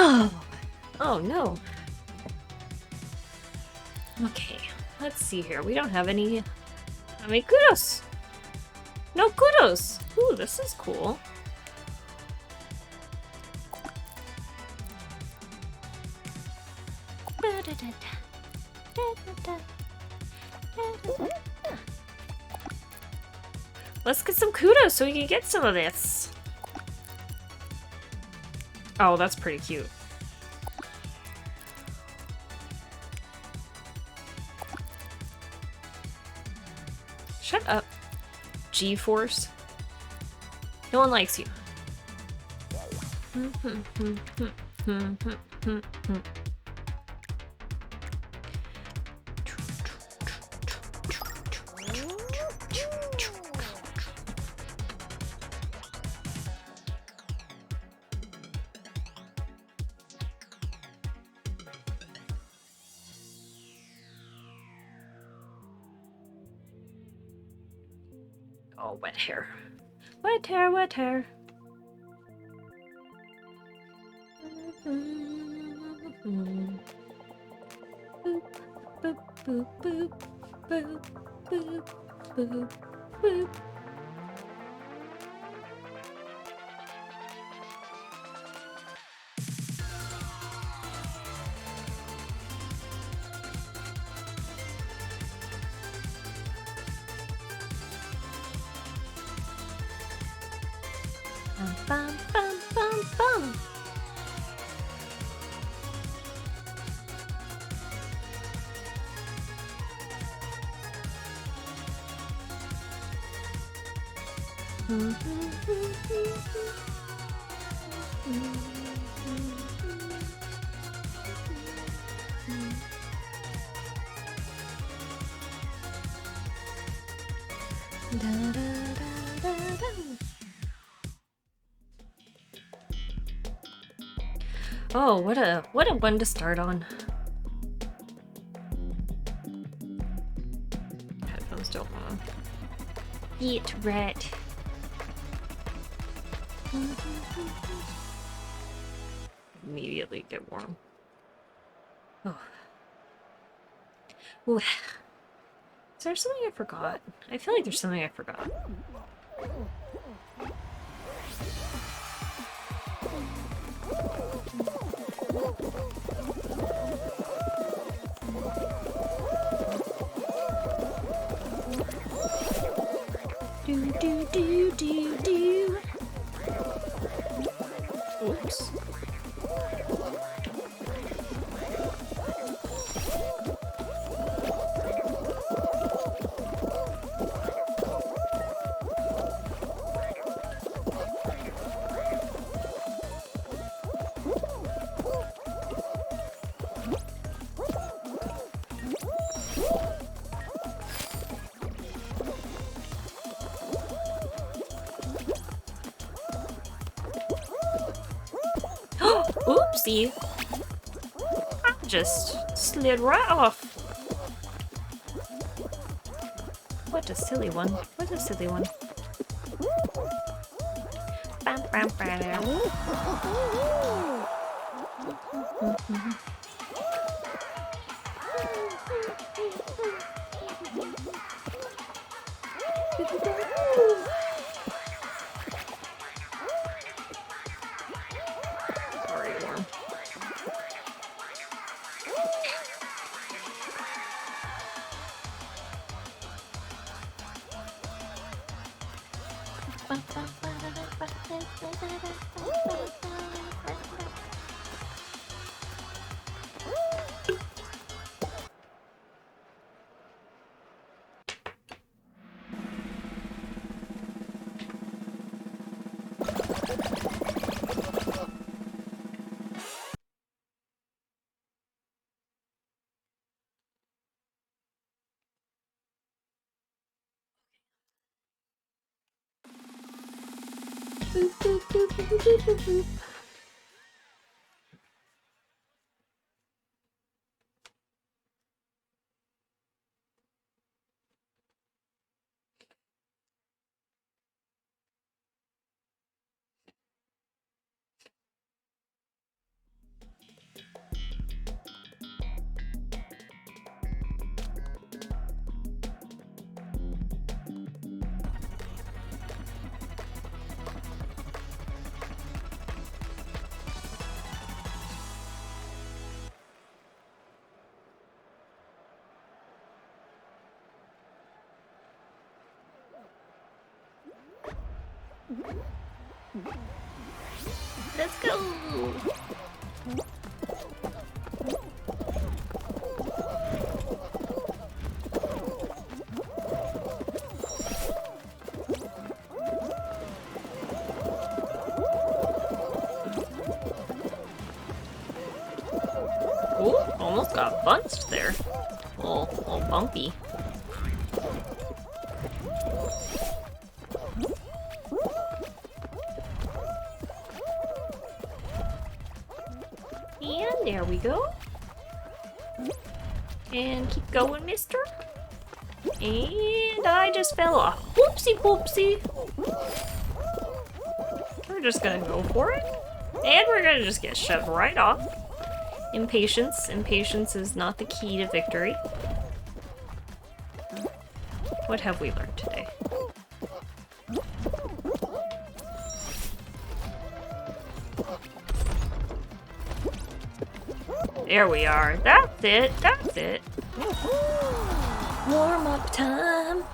Oh, oh no. Okay, let's see here. We don't have any kudos. No kudos. Ooh, this is cool. Let's get some kudos so we can get some of this. Oh, that's pretty cute. Shut up, G-Force. No one likes you. Oh, wet hair. Wet hair, wet hair. Boop, boop, boop, boop, boop, boop, boop, boop. Bum, bum, bum, bum. Oh, what a one to start on. Headphones don't want to eat red. Immediately get warm. Oh. Ooh. Is there something I forgot? I feel like there's something I forgot. Do do do do do. Oops. Oopsie. I just slid right off. What a silly one. What a silly one. Bam, bam, bam. Already warm. Boop, boop, boop, boop, boop, boop, boop. Let's go! Ooh, almost got bunched there. A little bumpy. And there we go. And keep going, mister. And I just fell off. Whoopsie poopsie. We're just gonna go for it. And we're gonna just get shoved right off. Impatience. Impatience is not the key to victory. What have we learned today? There we are. That's it. That's it. Warm up time.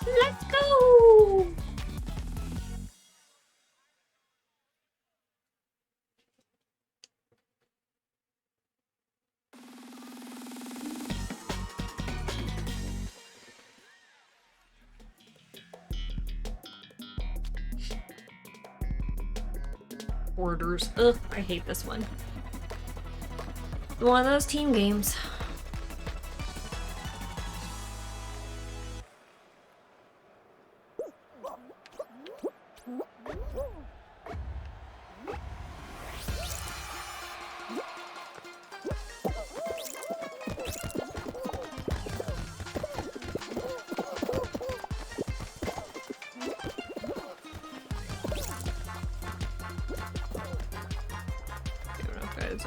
Let's go! Orders. Ugh, I hate this one. One of those team games.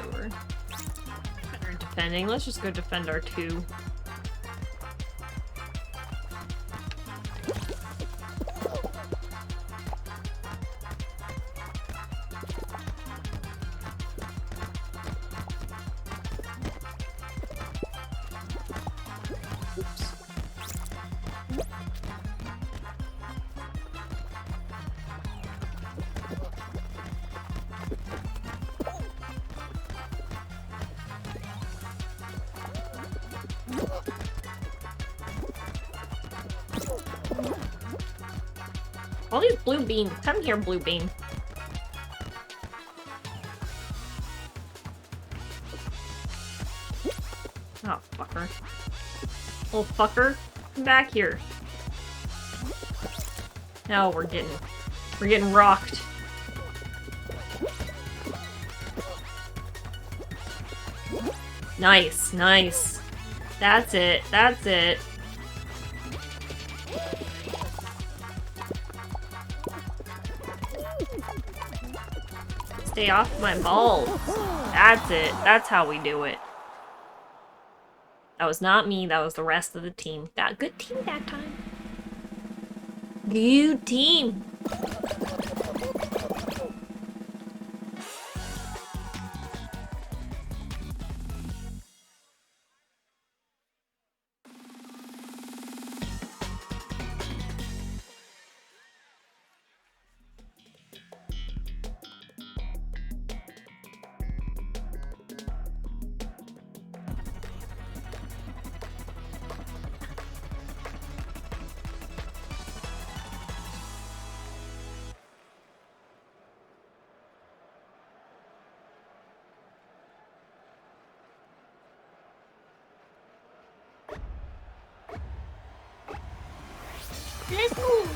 Over. Better defending. Let's just go defend our 2. All these blue beans. Come here, blue bean. Oh, fucker. Oh, fucker. Come back here. Now we're getting rocked. Nice, nice. That's it, that's it. Stay off my balls. That's it. That's how we do it. That was not me. That was the rest of the team. That good team that time. Good team. Let's move.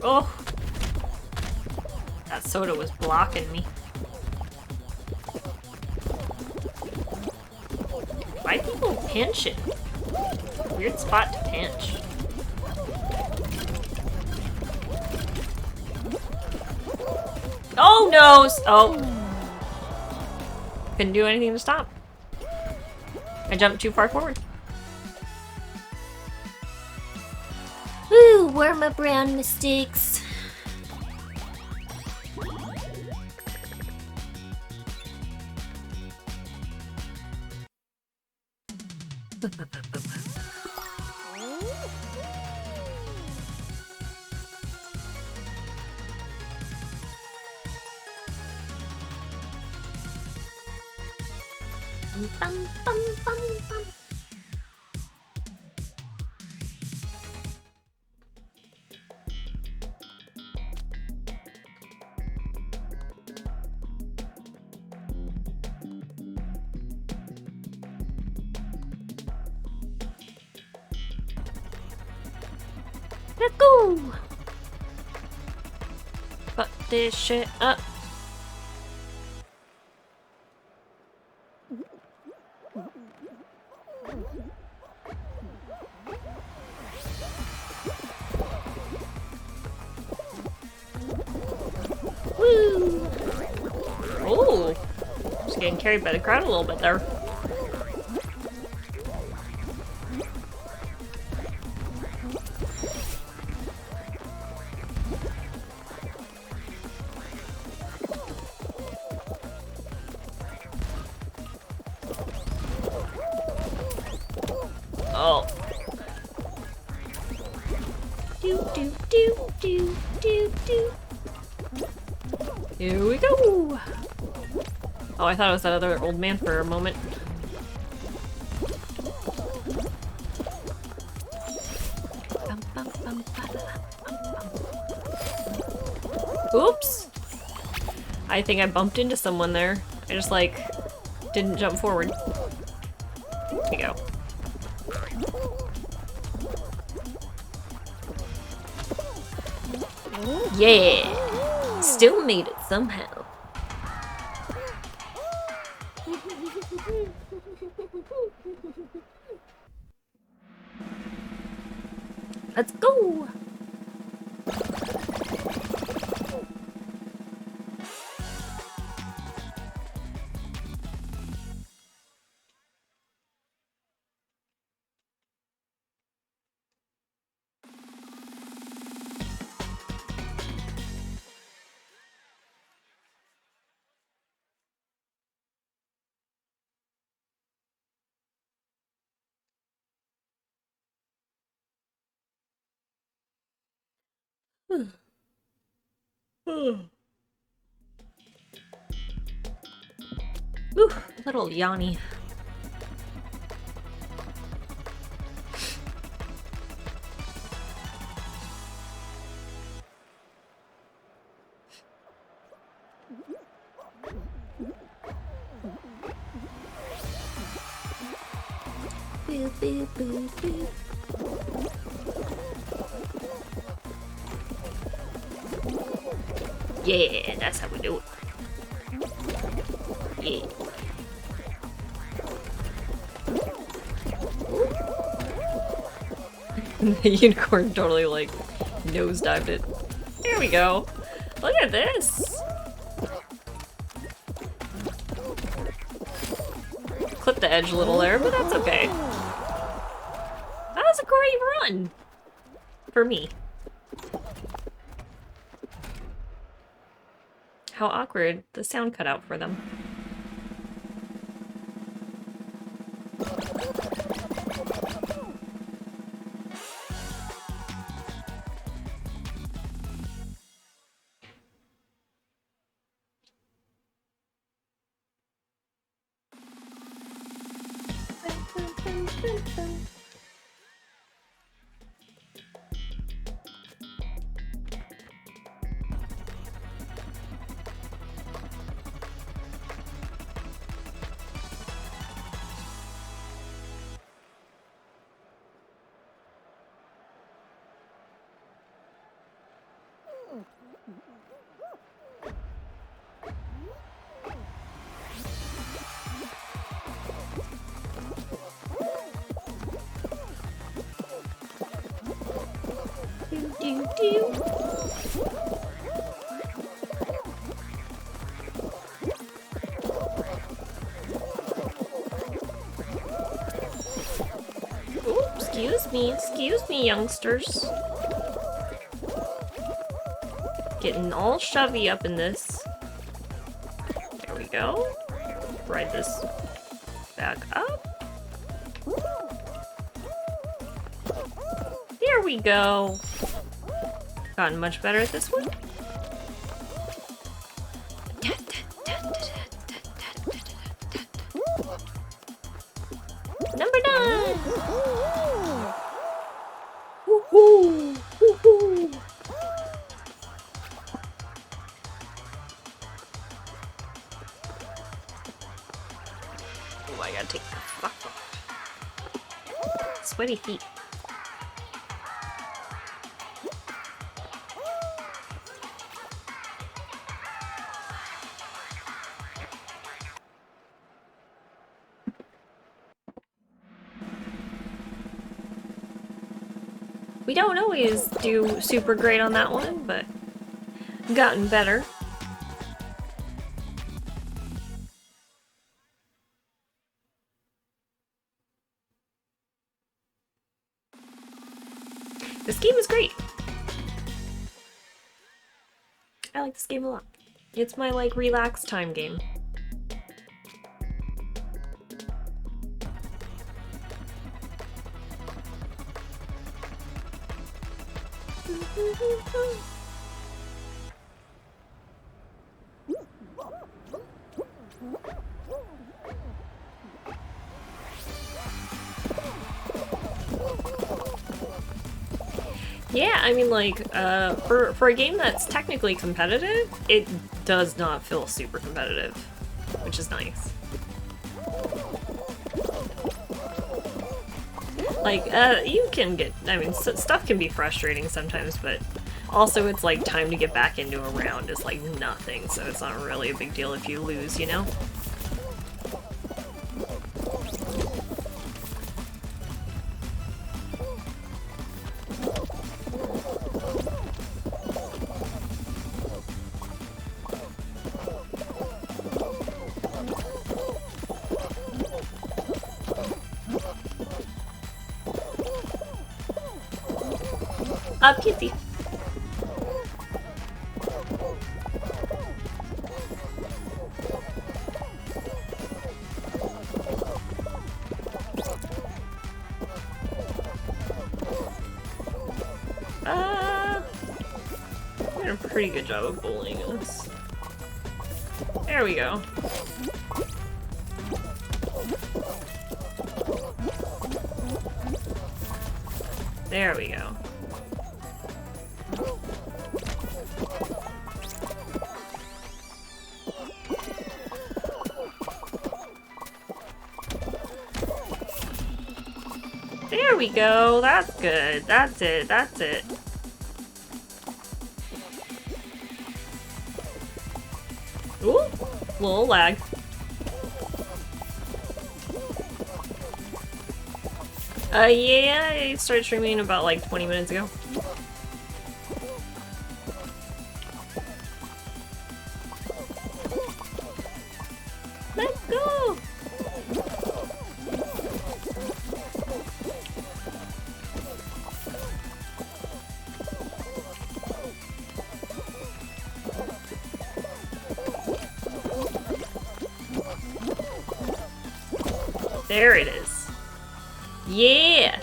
Oh! That soda was blocking me. Why do people pinch it? Weird spot to pinch. Oh no! Oh. Couldn't do anything to stop. I jumped too far forward. Woo! Where are my brown mistakes? Bum, bum, bum, bum. Let's go! Fuck this shit up. Woo! Oh! Just getting carried by the crowd a little bit there. Oh. Do do do do do do. Here we go. Oh, I thought it was that other old man for a moment. Oops. I think I bumped into someone there. I just like didn't jump forward. There we go. Yeah! Still made it somehow. Let's go! Ooh, little Yanni. Boo, boo, boo, boo. Yeah, that's how we do it. Yeah. The unicorn totally like nosedived it. There we go. Look at this. Clipped the edge a little there, but that's okay. That was a great run. For me. How awkward. The sound cut out for them. Excuse me, youngsters. Getting all shovey up in this. There we go. Ride this back up. There we go. Gotten much better at this one. Number 9! Woohoo! Woohoo! Oh, I gotta take the fuck off. Sweaty feet. We don't always do super great on that one, but gotten better. This game is great. I like this game a lot. It's my, like, relax time game. Yeah, I mean, like, for a game that's technically competitive, it does not feel super competitive, which is nice. Like, you can get, I mean, stuff can be frustrating sometimes, but also it's like time to get back into a round is like nothing, so it's not really a big deal if you lose, you know? Up, Kitty. Did a pretty good job of bullying us. There we go. There we go. There we go. That's good. That's it. That's it. Ooh, little lag. Yeah, I started streaming about like 20 minutes ago. Let's go! There it is. Yeah!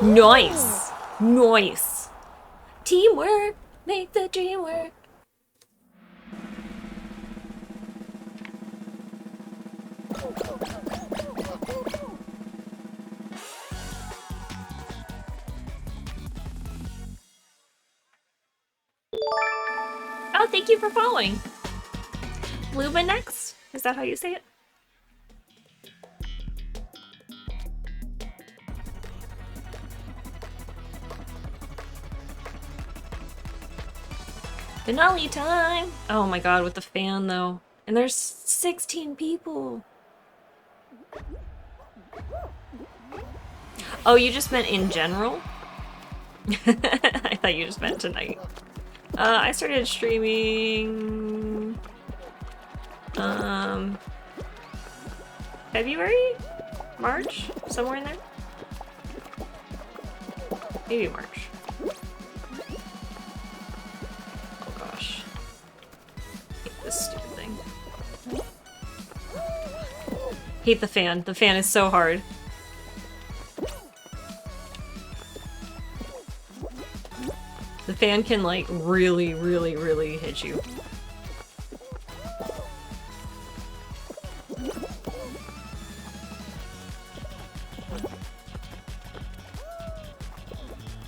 Nice! Nice! Teamwork! Make the dream work! Oh, thank you for following! Luba next? Is that how you say it? Finale time! Oh my god, with the fan though. And there's 16 people. Oh, you just meant in general? I thought you just meant tonight. I started streaming... February? March? Somewhere in there? Maybe March. Oh gosh. I hate this stupid thing. Hate the fan. The fan is so hard. The fan can, like, really, really, really hit you.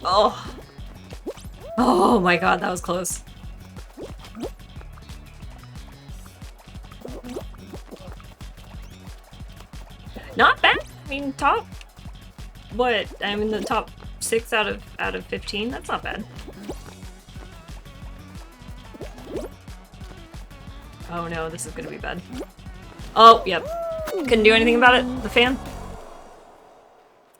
Oh. Oh my god, that was close. Not bad. I mean, top... What? I'm in the top 6 out of 15? That's not bad. Oh no, this is gonna be bad. Oh, yep. Couldn't do anything about it. The fan.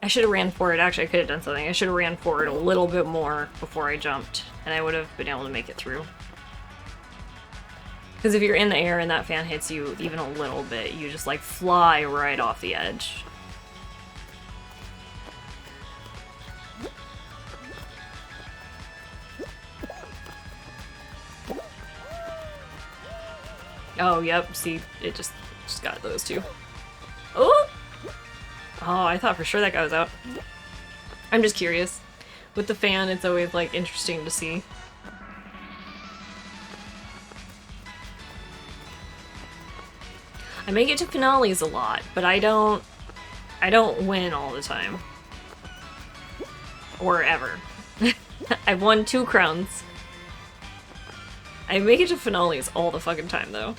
I should have ran forward. Actually, I could have done something. I should have ran forward a little bit more before I jumped, and I would have been able to make it through. Because if you're in the air and that fan hits you even a little bit, you just, like, fly right off the edge. Oh, yep, see, it just got those two. Oh! Oh, I thought for sure that guy was out. I'm just curious. With the fan, it's always, like, interesting to see. I make it to finales a lot, but I don't win all the time. Or ever. I've won 2 crowns. I make it to finales all the fucking time, though.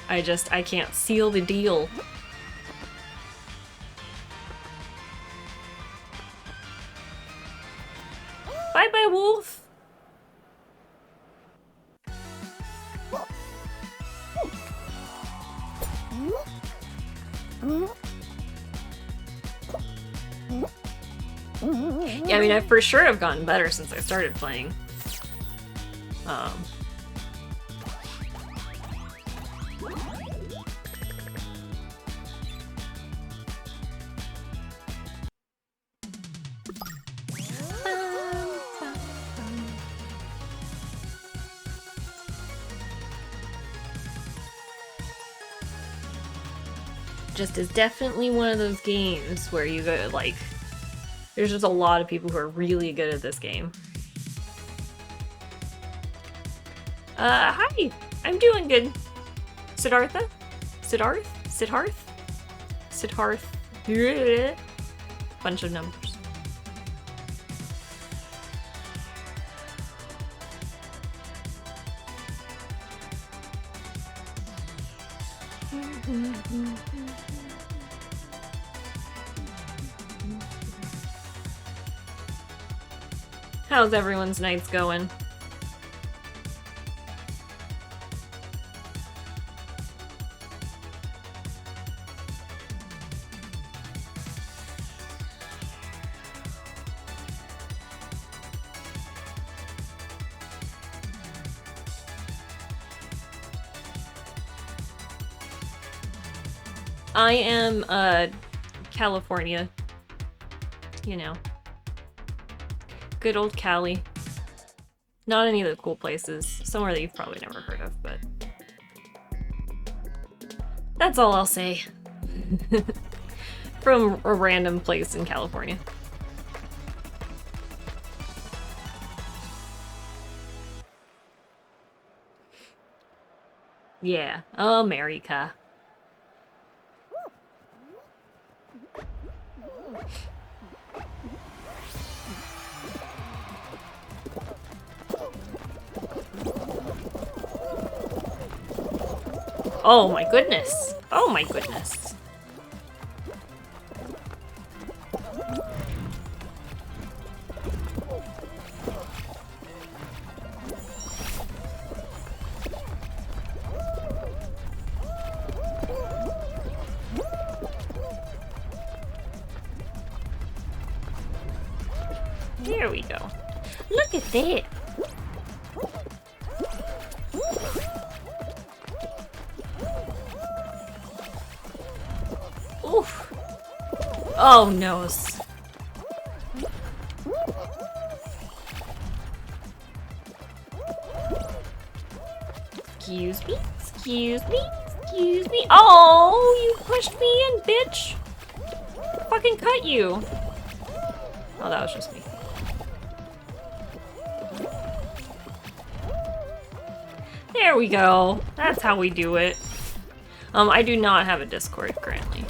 I can't seal the deal. Bye-bye, wolf! Yeah, I mean, I for sure have gotten better since I started playing. Just is definitely one of those games where you go, like, there's just a lot of people who are really good at this game. Hi! I'm doing good. Siddhartha? Siddharth? Siddharth? Siddharth. Yeah. Bunch of numbers. How's everyone's nights going? I am, California. You know. Good old Cali. Not any of the cool places. Somewhere that you've probably never heard of, but... that's all I'll say. From a random place in California. Yeah, America. Oh my goodness. Oh my goodness. There we go. Look at that. Oof. Oh, no. Excuse me, excuse me, excuse me. Oh, you pushed me in, bitch. Fucking cut you. Oh, that was just me. There we go. That's how we do it. I do not have a Discord currently.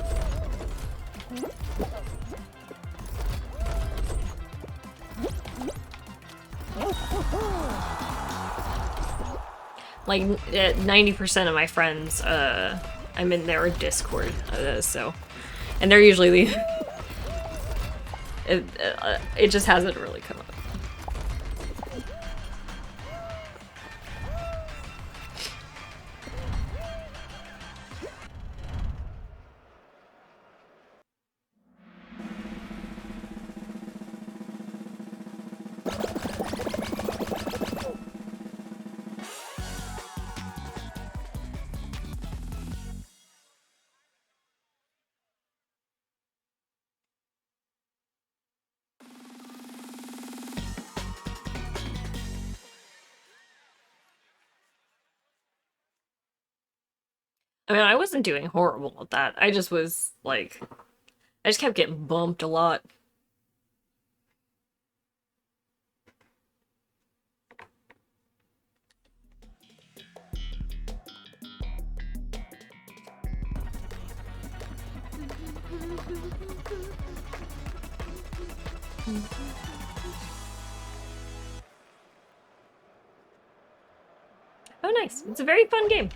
Like 90% of my friends, I'm in their Discord, so, and they're usually the. It just hasn't really come up. I mean, I wasn't doing horrible at that. I just was, like, I just kept getting bumped a lot. Oh, nice. It's a very fun game.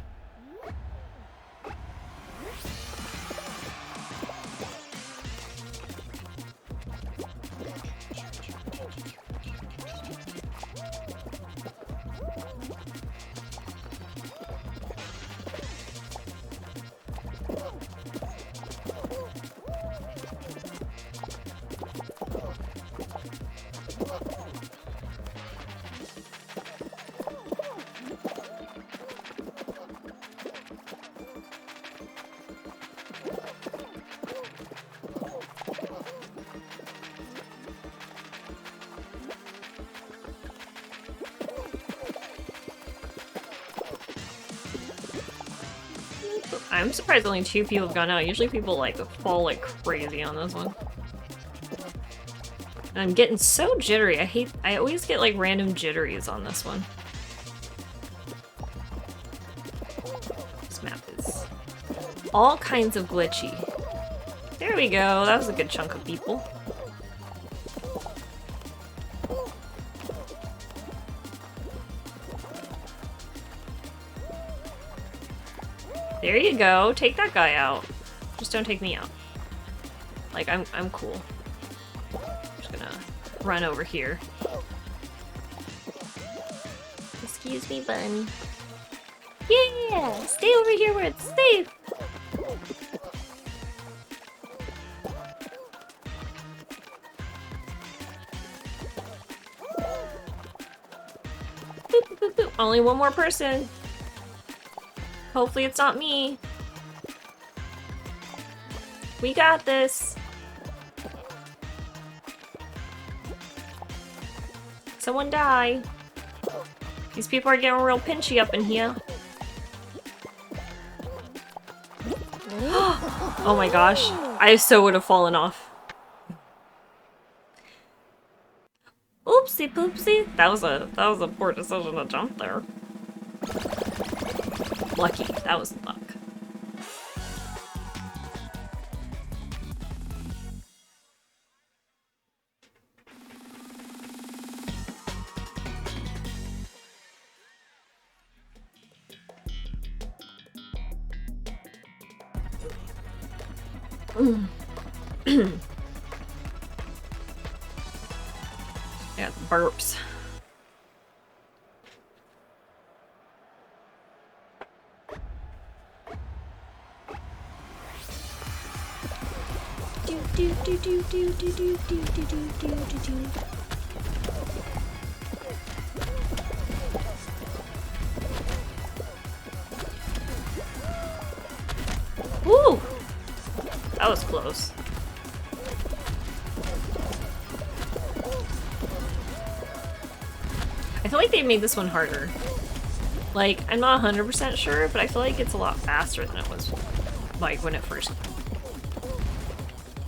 I'm surprised only 2 people have gone out. Usually people like fall like crazy on this one. And I'm getting so jittery. I always get like random jitteries on this one. This map is all kinds of glitchy. There we go. That was a good chunk of people. There you go. Take that guy out. Just don't take me out. Like, I'm cool. Just gonna run over here. Excuse me, bunny. Yeah! Stay over here where it's safe! Boop, boop, boop, boop. Only one more person. Hopefully it's not me. We got this. Someone die. These people are getting real pinchy up in here. Oh my gosh. I so would have fallen off. Oopsie poopsie. That was a poor decision to jump there. Lucky. That was luck. Yeah, burps. was close. I feel like they made this one harder. Like, I'm not 100% sure, but I feel like it's a lot faster than it was, like, when it first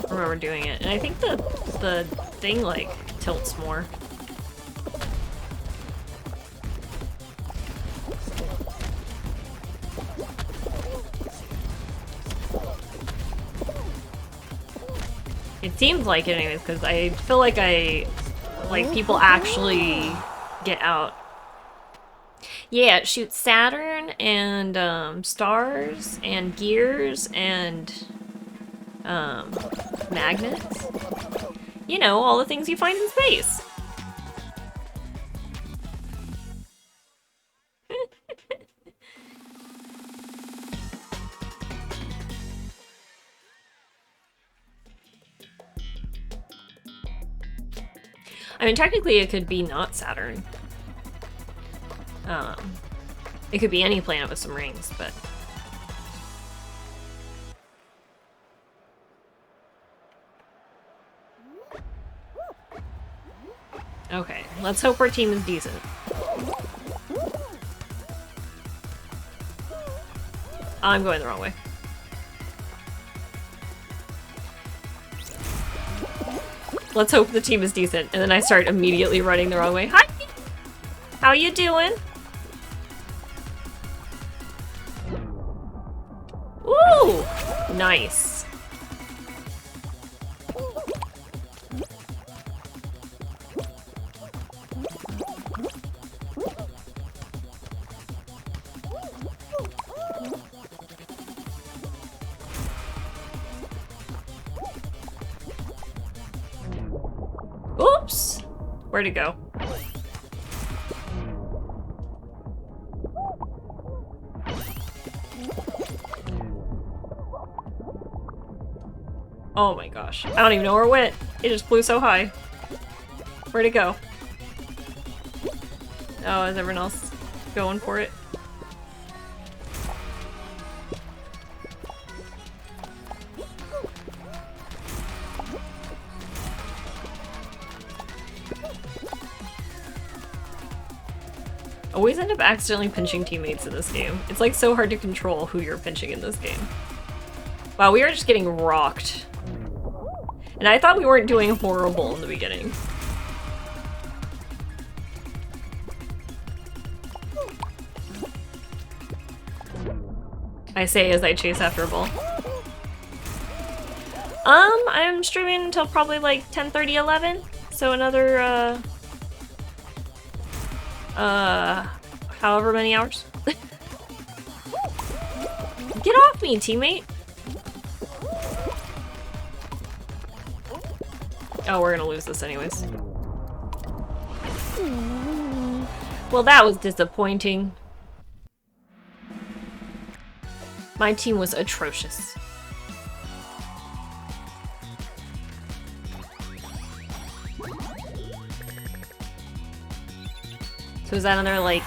I remember doing it. And I think the thing, like, tilts more. It seems like it anyways, because I feel like people actually get out. Yeah, it shoots Saturn and stars and gears and magnets. You know, all the things you find in space. I mean, technically it could be not Saturn. It could be any planet with some rings, but... Okay, let's hope our team is decent. I'm going the wrong way. Let's hope the team is decent, and then I start immediately running the wrong way. Hi! How you doing? Ooh! Nice. Oops! Where'd it go? Oh my gosh. I don't even know where it went. It just flew so high. Where'd it go? Oh, is everyone else going for it? Always end up accidentally pinching teammates in this game. It's like so hard to control who you're pinching in this game. Wow, we are just getting rocked. And I thought we weren't doing horrible in the beginning. I say as I chase after a ball. I'm streaming until probably like 10:30, 11. So another, however many hours. Get off me, teammate! Oh, we're gonna lose this anyways. Well, that was disappointing. My team was atrocious. So is that another, like,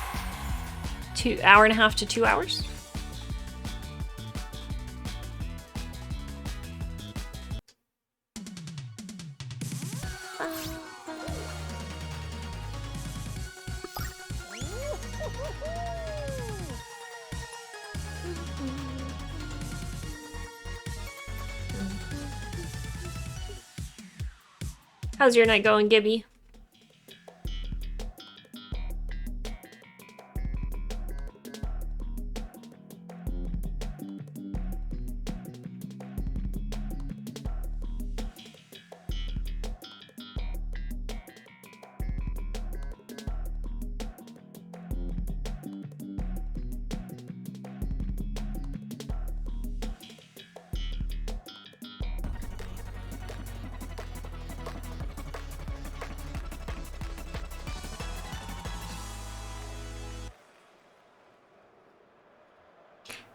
hour and a half to 2 hours? How's your night going, Gibby?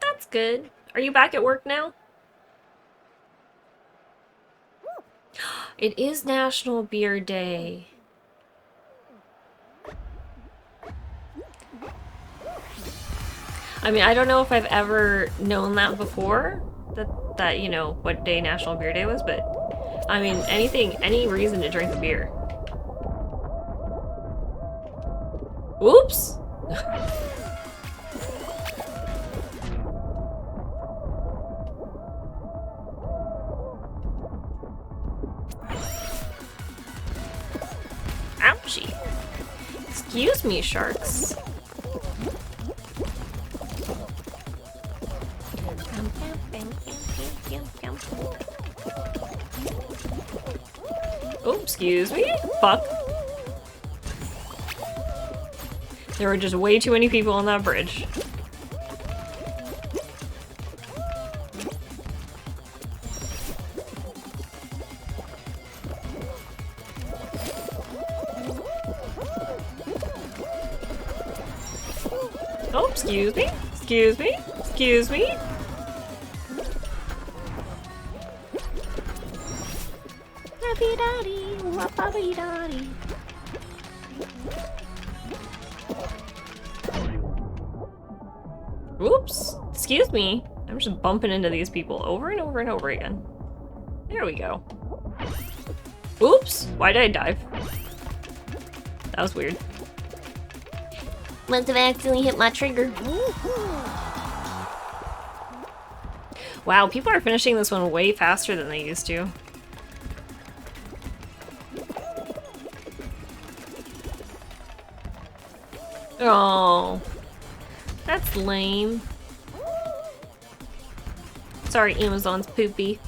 That's good. Are you back at work now? It is National Beer Day. I mean, I don't know if I've ever known that before, that that, you know, what day National Beer Day was, but I mean, any reason to drink a beer. Oops! Ouchie. Excuse me, sharks. Oh, excuse me. Fuck. There were just way too many people on that bridge. Oh, excuse me. Excuse me. Excuse me. Whoops. Excuse me. I'm just bumping into these people over and over and over again. There we go. Oops. Why did I dive? That was weird. Must have accidentally hit my trigger. Wow, people are finishing this one way faster than they used to. Oh, that's lame. Sorry, Amazon's poopy.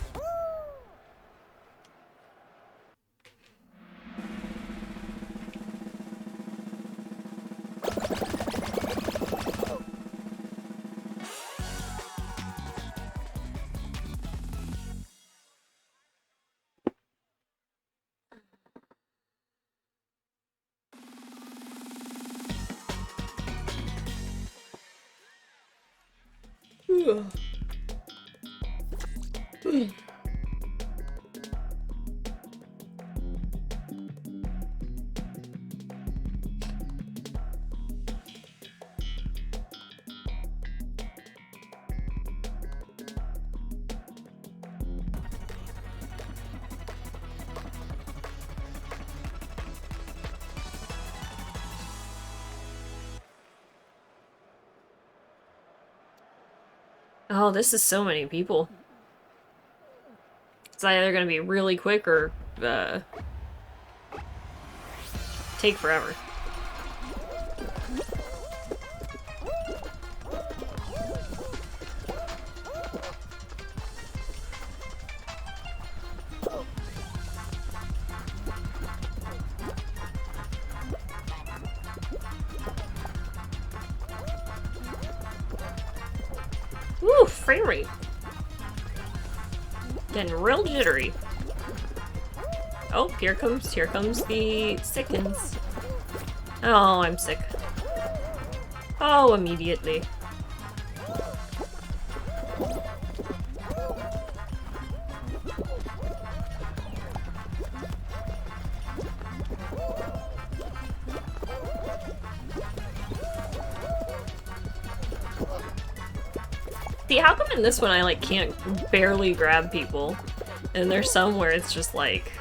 Oh, this is so many people. It's either gonna be really quick or take forever. Ooh, frame rate. Getting real jittery. Oh, here comes the sickens. Oh, I'm sick. Oh, immediately. See, how come in this one I, like, can't barely grab people? And there's some where it's just, like...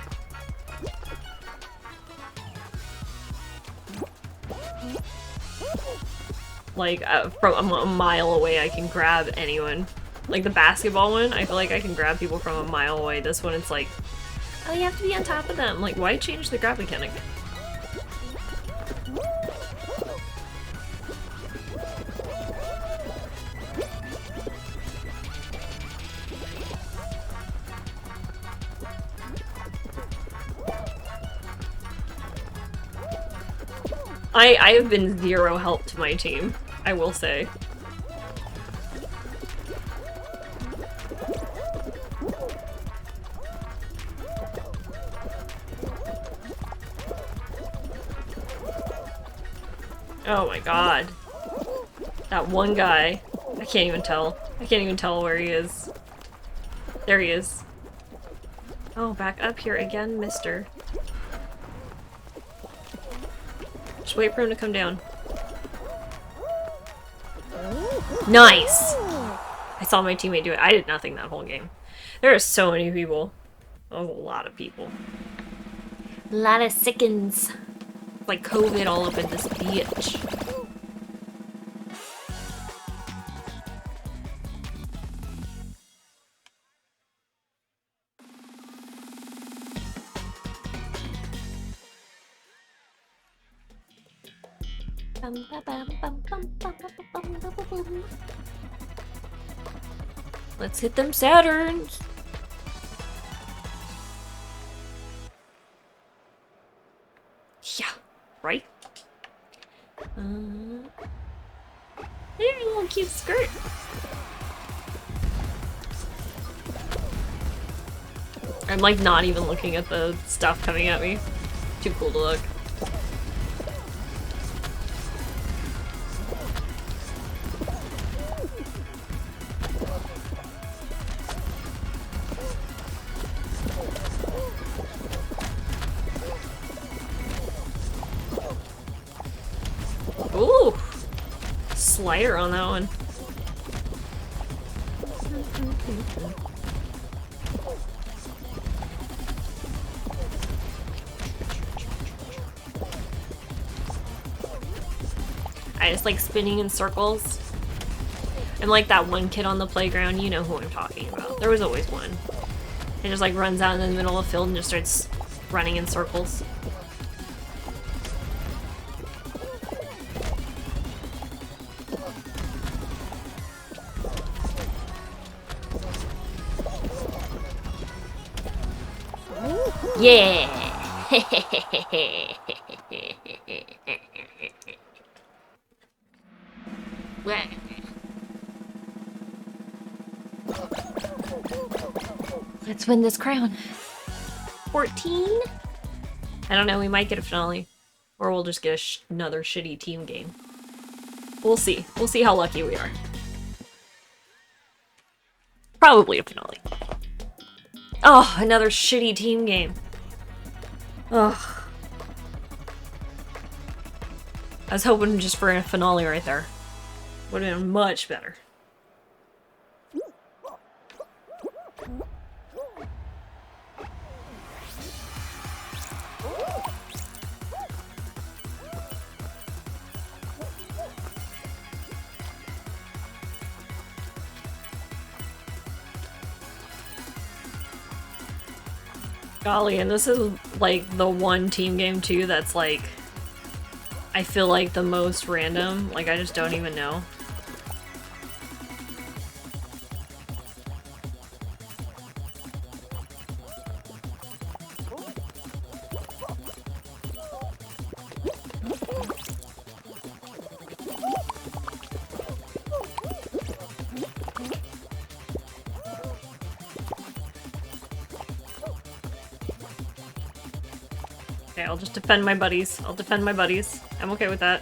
from a mile away I can grab anyone. Like, the basketball one, I feel like I can grab people from a mile away. This one, it's like, oh, you have to be on top of them. Like, why change the grab mechanic? I have been zero help to my team, I will say. Oh my god. That one guy. I can't even tell. I can't even tell where he is. There he is. Oh, back up here again, mister. Just wait for him to come down. Nice! I saw my teammate do it. I did nothing that whole game. There are so many people. A lot of people. A lot of sickens. Like COVID all up in this bitch. Let's hit them Saturns. Yeah, right? There's a little cute skirt. I'm like not even looking at the stuff coming at me. Too cool to look. Ooh! Slider on that one. I just like spinning in circles. I'm like that one kid on the playground, you know who I'm talking about. There was always one. It just like runs out in the middle of the field and just starts running in circles. Yeah! Let's win this crown. 14? I don't know, we might get a finale. Or we'll just get another shitty team game. We'll see. We'll see how lucky we are. Probably a finale. Oh, another shitty team game. Ugh. I was hoping just for a finale right there. Would have been much better. Golly, and this is like the one team game too that's like, I feel like the most random. Like I just don't even know. Okay, I'll just defend my buddies. I'll defend my buddies. I'm okay with that.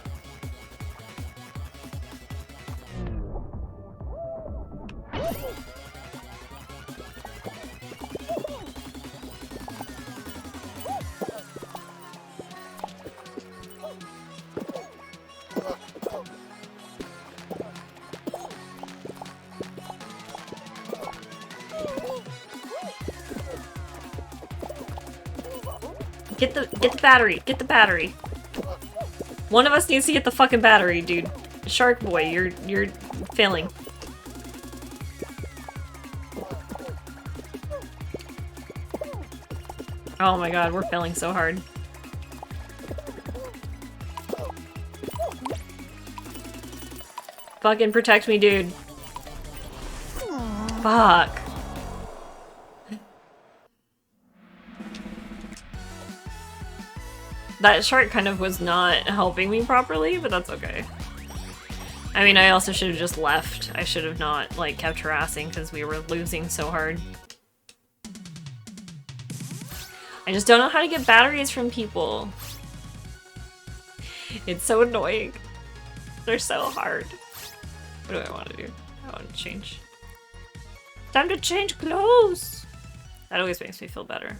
Get the battery. Get the battery. One of us needs to get the fucking battery, dude. Shark boy, you're failing. Oh my god, we're failing so hard. Fucking protect me, dude. Fuck. That shark kind of was not helping me properly, but that's okay. I mean, I also should have just left. I should have not, like, kept harassing because we were losing so hard. I just don't know how to get batteries from people. It's so annoying. They're so hard. What do I want to do? I want to change. Time to change clothes! That always makes me feel better.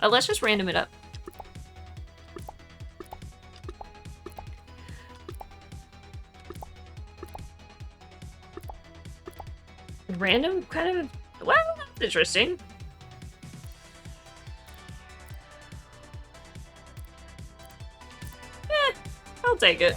Let's just random it up. Random kind of... Well, that's interesting. I'll take it.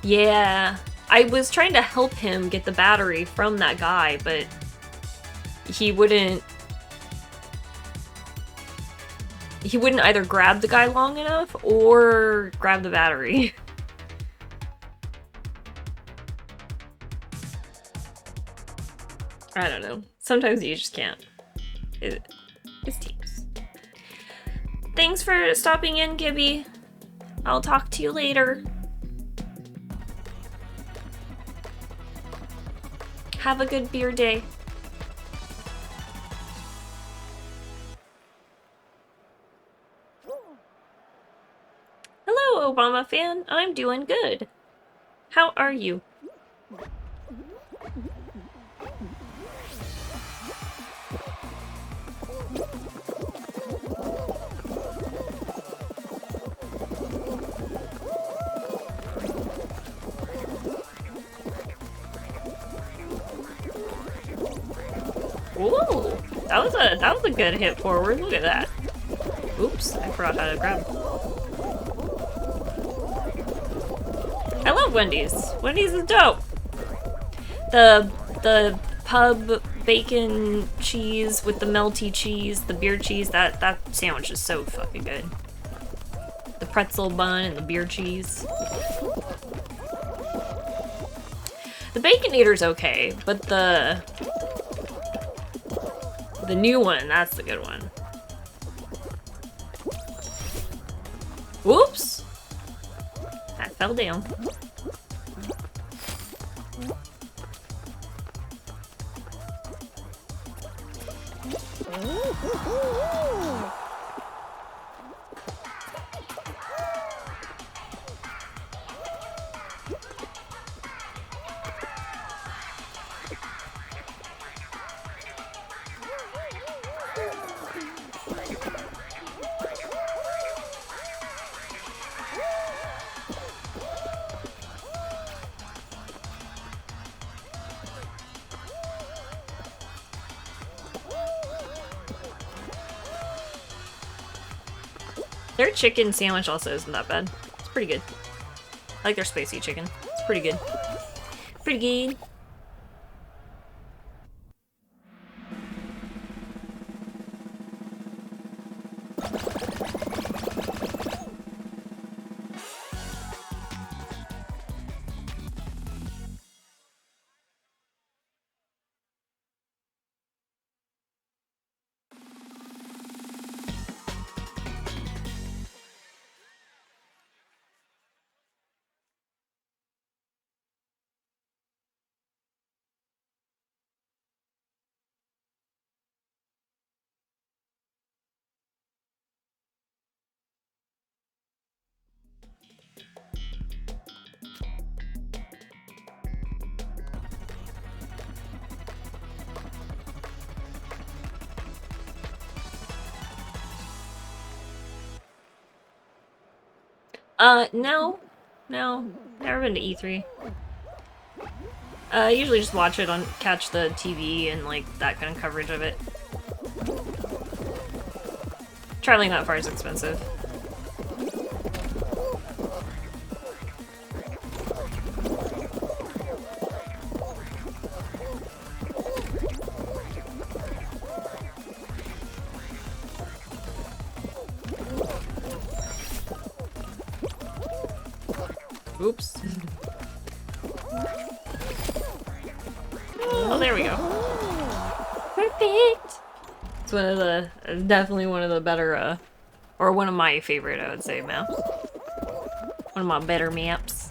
Yeah, I was trying to help him get the battery from that guy, but he wouldn't either grab the guy long enough or grab the battery. I don't know. Sometimes you just can't. It's teams. Thanks for stopping in, Gibby. I'll talk to you later. Have a good beer day. Hello, Obama fan. I'm doing good. How are you? Ooh, that was a good hit forward. Look at that. Oops, I forgot how to grab. I love Wendy's. Wendy's is dope. The pub bacon cheese with the melty cheese, the beer cheese, that sandwich is so fucking good. The pretzel bun and the beer cheese. The Baconator's okay, but the new one, that's the good one. Whoops! That fell down. Their chicken sandwich also isn't that bad. It's pretty good. I like their spicy chicken. It's pretty good. Pretty good. No. No. Never been to E3. I usually just watch it catch the TV and, like, that kind of coverage of it. Traveling that far is expensive. Oops. Oh, there we go. Perfect! It's one of the, definitely one of the better, or one of my favorite, I would say, maps. One of my better maps.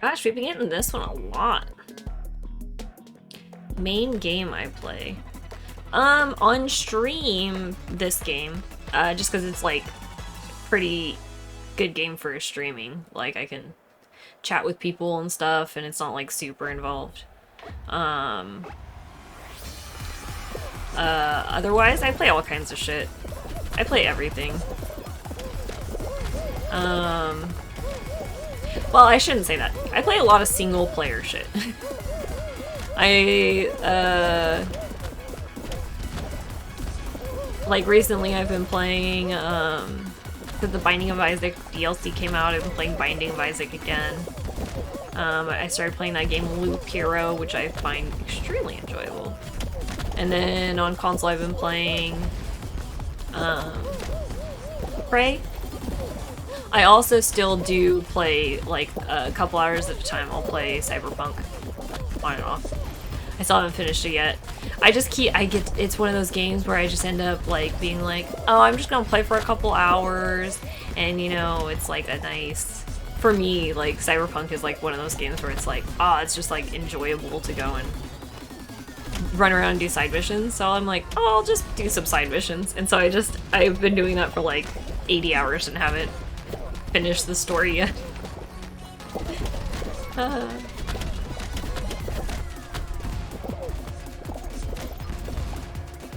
Gosh, we've been getting this one a lot. Main game I play. On stream, this game. Just because it's, like, pretty good game for streaming. Like, I can chat with people and stuff, and it's not, like, super involved. Otherwise, I play all kinds of shit. I play everything. Well, I shouldn't say that. I play a lot of single-player shit. Like, recently I've been playing, because the Binding of Isaac DLC came out, I've been playing Binding of Isaac again. I started playing that game Loop Hero, which I find extremely enjoyable. And then on console I've been playing, Prey. I also still do play, like, a couple hours at a time. I'll play Cyberpunk on and off. I still haven't finished it yet. It's one of those games where I just end up, like, being like, oh, I'm just gonna play for a couple hours, and, you know, it's, like, a nice... For me, like, Cyberpunk is, like, one of those games where it's like, it's just, like, enjoyable to go and run around and do side missions, so I'm like, oh, I'll just do some side missions. And so I've been doing that for, like, 80 hours and haven't finished the story yet.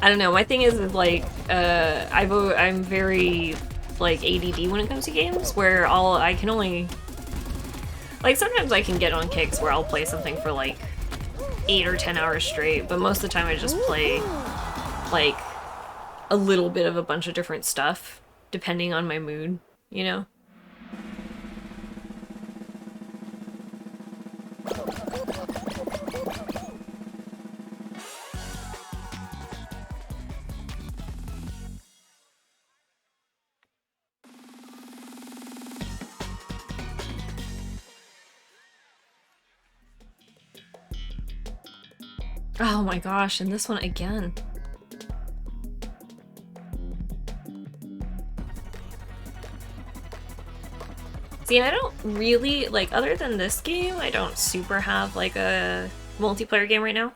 I don't know, my thing is like, I'm very, like, ADD when it comes to games, where I can only, like, sometimes I can get on kicks where I'll play something for, like, 8 or 10 hours straight, but most of the time I just play, like, a little bit of a bunch of different stuff, depending on my mood, you know? Oh my gosh, and this one again. See, I don't really, like, other than this game, I don't super have, like, a multiplayer game right now.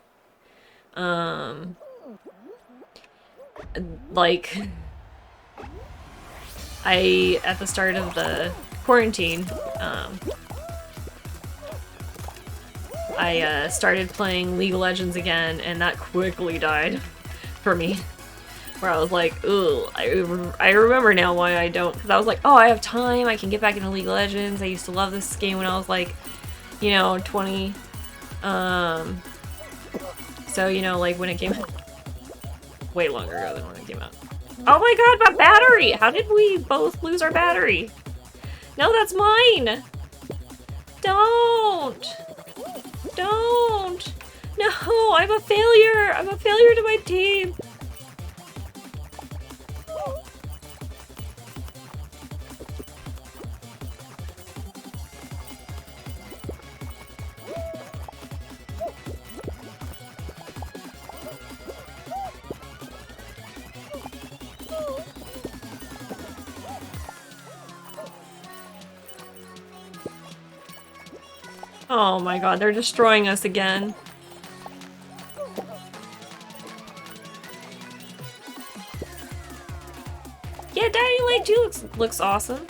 Like, at the start of the quarantine, I started playing League of Legends again, and that quickly died for me. Where I was like, ooh, I remember now why I don't, because I was like, oh, I have time, I can get back into League of Legends. I used to love this game when I was like, you know, 20. So, you know, like when it came out, way longer ago than when it came out. Oh my god, my battery! How did we both lose our battery? No, that's mine! Don't! Don't! No, I'm a failure! I'm a failure to my team! Oh my god, they're destroying us again. Yeah, Dying Light 2 looks awesome.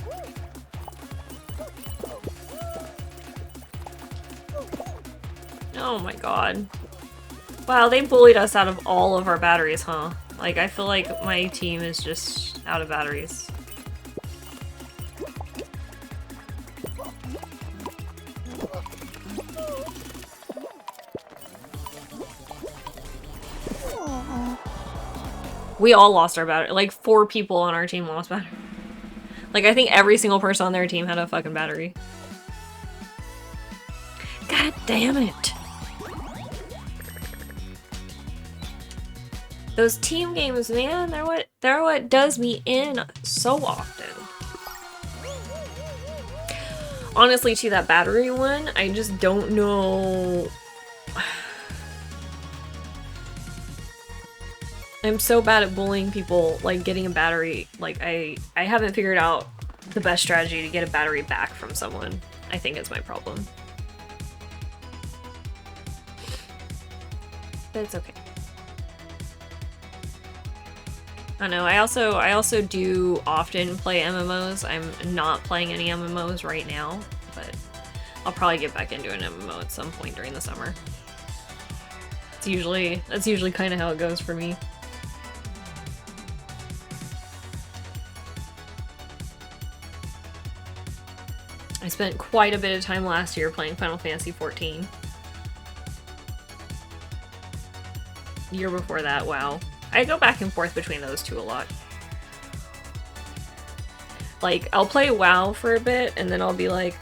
Oh my god. Wow, they bullied us out of all of our batteries, huh? Like, I feel like my team is just out of batteries. We all lost our battery. Like, 4 people on our team lost battery. Like, I think every single person on their team had a fucking battery. God damn it. Those team games, man, they're what does me in so often. Honestly, to that battery one, I just don't know. I'm so bad at bullying people, like getting a battery. Like, I haven't figured out the best strategy to get a battery back from someone, I think is my problem. but it's okay. I don't know, I also do often play MMOs. I'm not playing any MMOs right now, but I'll probably get back into an MMO at some point during the summer. That's usually kind of how it goes for me. I spent quite a bit of time last year playing Final Fantasy XIV. The year before that, WoW. I go back and forth between those two a lot. Like, I'll play WoW for a bit, and then I'll be like,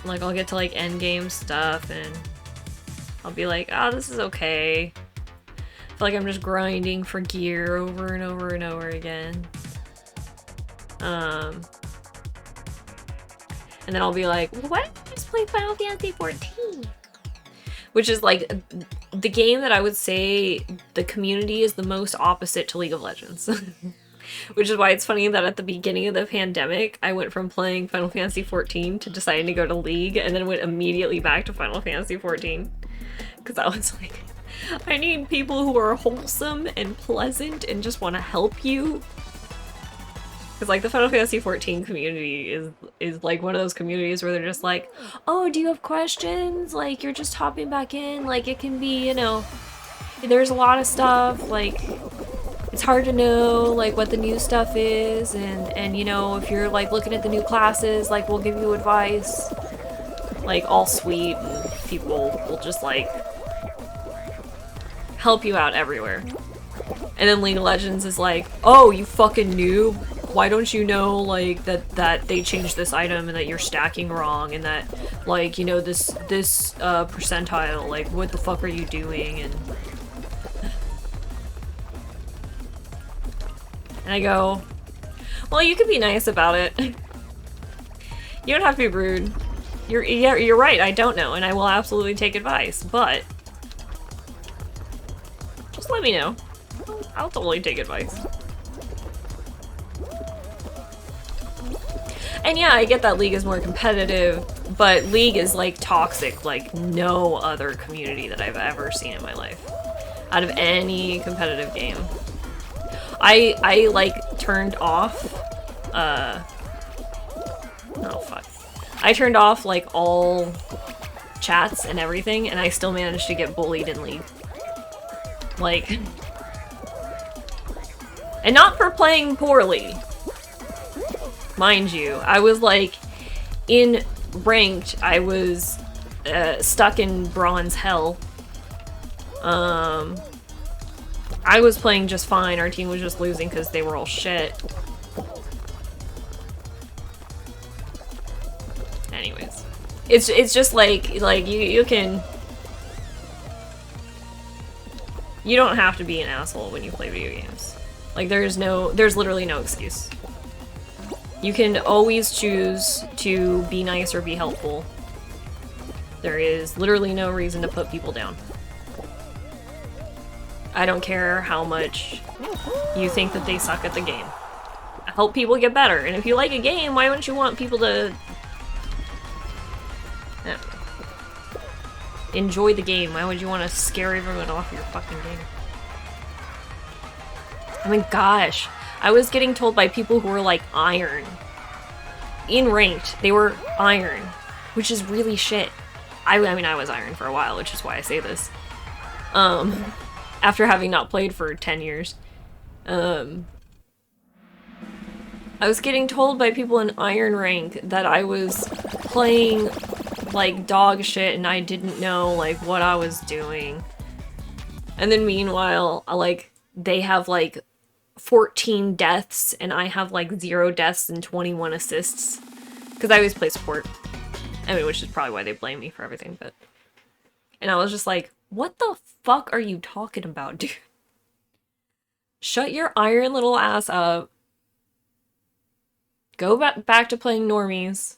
like, I'll get to, like, endgame stuff, and I'll be like, oh, this is okay. I feel like I'm just grinding for gear over and over and over again. And then I'll be like, well, why don't I just play Final Fantasy XIV? Which is, like, the game that I would say the community is the most opposite to League of Legends. Which is why it's funny that at the beginning of the pandemic, I went from playing Final Fantasy XIV to deciding to go to League, and then went immediately back to Final Fantasy XIV. Because I was like, I need people who are wholesome and pleasant and just want to help you. Because, like, the Final Fantasy XIV community is like one of those communities where they're just like, oh, do you have questions? Like, you're just hopping back in. Like, it can be, you know, there's a lot of stuff. Like, it's hard to know, like, what the new stuff is. And you know, if you're, like, looking at the new classes, like, we'll give you advice. Like, all sweet. And people will just, like, help you out everywhere. And then League of Legends is like, oh, you fucking noob. Why don't you know, like, that they changed this item and that you're stacking wrong and that, like, you know, this percentile, like, what the fuck are you doing? And I go, well, you could be nice about it. You don't have to be rude. You're right, I don't know, and I will absolutely take advice, but just let me know. I'll totally take advice. And yeah, I get that League is more competitive, but League is, like, toxic like no other community that I've ever seen in my life. Out of any competitive game. I like, turned off, oh, fuck. I turned off, like, all chats and everything, and I still managed to get bullied in League. Like... And not for playing poorly. Mind you, I was, like, in ranked, I was stuck in bronze hell. I was playing just fine, our team was just losing because they were all shit. Anyways. It's just like you can... You don't have to be an asshole when you play video games. Like, there's literally no excuse. You can always choose to be nice or be helpful. There is literally no reason to put people down. I don't care how much you think that they suck at the game. Help people get better, and if you like a game, why wouldn't you want people to enjoy the game? Why would you want to scare everyone off your fucking game? I mean, gosh. I was getting told by people who were, like, iron. In ranked, they were iron. Which is really shit. I mean, I was iron for a while, which is why I say this. After having not played for 10 years. I was getting told by people in iron rank that I was playing, like, dog shit and I didn't know, like, what I was doing. And then meanwhile, like, they have, like, 14 deaths, and I have, like, 0 deaths and 21 assists. Because I always play support. I mean, which is probably why they blame me for everything, but... And I was just like, what the fuck are you talking about, dude? Shut your iron little ass up. Go back to playing normies.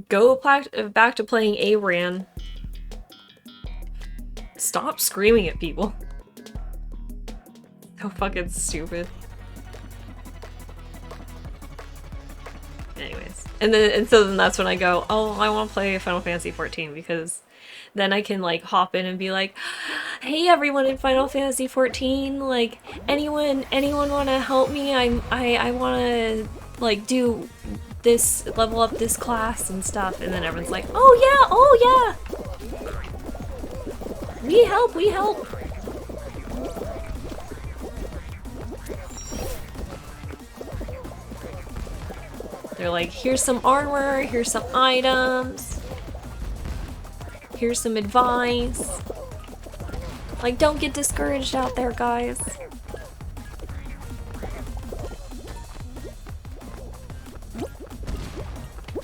Go back to playing ARAN. Stop screaming at people. So fucking stupid. Anyways. And so then that's when I go, oh, I want to play Final Fantasy 14 because then I can like hop in and be like, hey everyone in Final Fantasy 14, like anyone want to help me? I want to like do this, level up this class and stuff, and then everyone's like, oh yeah, we help. They're like, here's some armor, here's some items, here's some advice. Like, don't get discouraged out there, guys.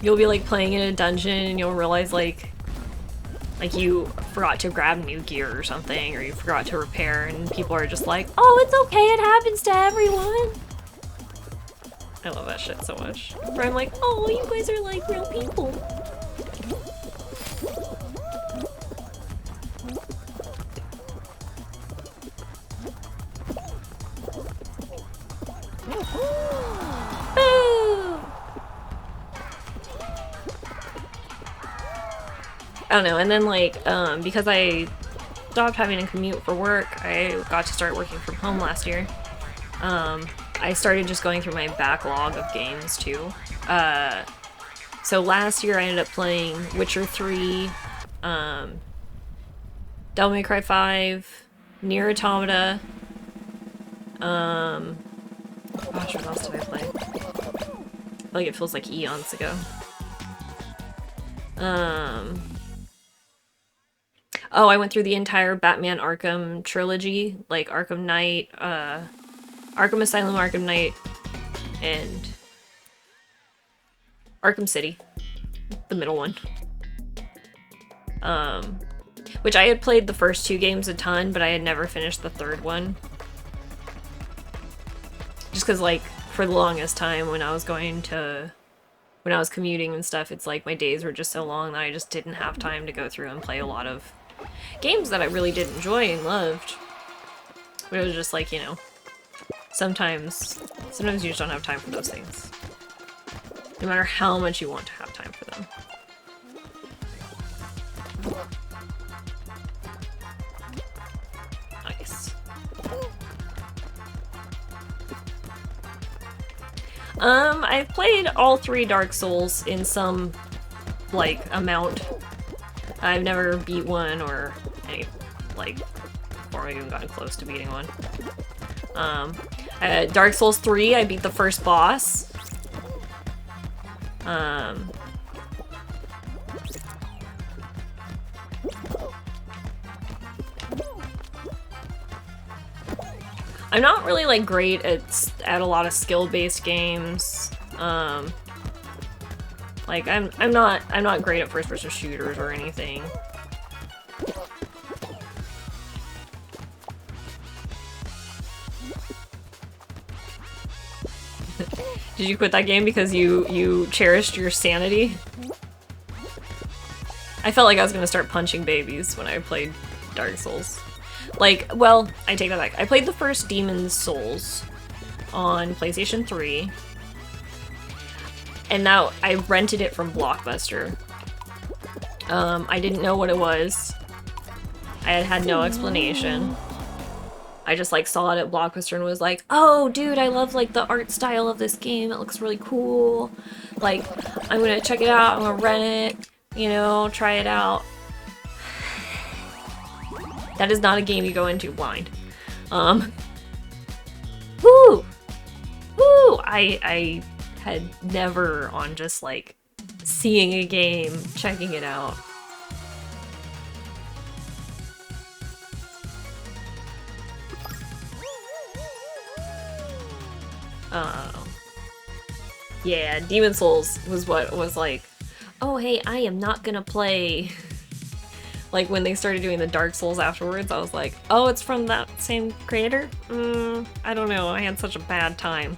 You'll be like playing in a dungeon and you'll realize like you forgot to grab new gear or something, or you forgot to repair, and people are just like, oh, it's okay, it happens to everyone. I love that shit so much. Where I'm like, oh, you guys are like real people. I don't know, and then like, because I stopped having to commute for work, I got to start working from home last year. I started just going through my backlog of games too. So last year I ended up playing Witcher 3, Devil May Cry 5, Nier Automata, gosh, what else did I play? I feel like it feels like eons ago. Oh, I went through the entire Batman Arkham trilogy, like Arkham Knight, Arkham Asylum, Arkham Knight, and Arkham City, the middle one. Which I had played the first two games a ton, but I had never finished the third one. Just because, like, for the longest time when I was commuting and stuff, it's like my days were just so long that I just didn't have time to go through and play a lot of games that I really did enjoy and loved. But it was just like, you know, sometimes you just don't have time for those things. No matter how much you want to have time for them. Nice. I've played all three Dark Souls in some, like, amount. I've never beat one or any, like, or I've even gotten close to beating one. Dark Souls 3, I beat the first boss. I'm not really like great at a lot of skill-based games. Like I'm not great at first-person shooters or anything. Did you quit that game because you cherished your sanity? I felt like I was gonna start punching babies when I played Dark Souls. Like, well, I take that back. I played the first Demon's Souls on PlayStation 3. And now I rented it from Blockbuster. I didn't know what it was. I had no explanation. I just like saw it at Blockbuster and was like, oh dude, I love like the art style of this game. It looks really cool. Like, I'm gonna check it out, I'm gonna rent it, you know, try it out. That is not a game you go into blind. Woo! I had never on just like seeing a game, checking it out. Yeah, Demon's Souls was what was like, oh hey, I am not gonna play. Like when they started doing the Dark Souls afterwards, I was like, oh, it's from that same creator? I don't know, I had such a bad time.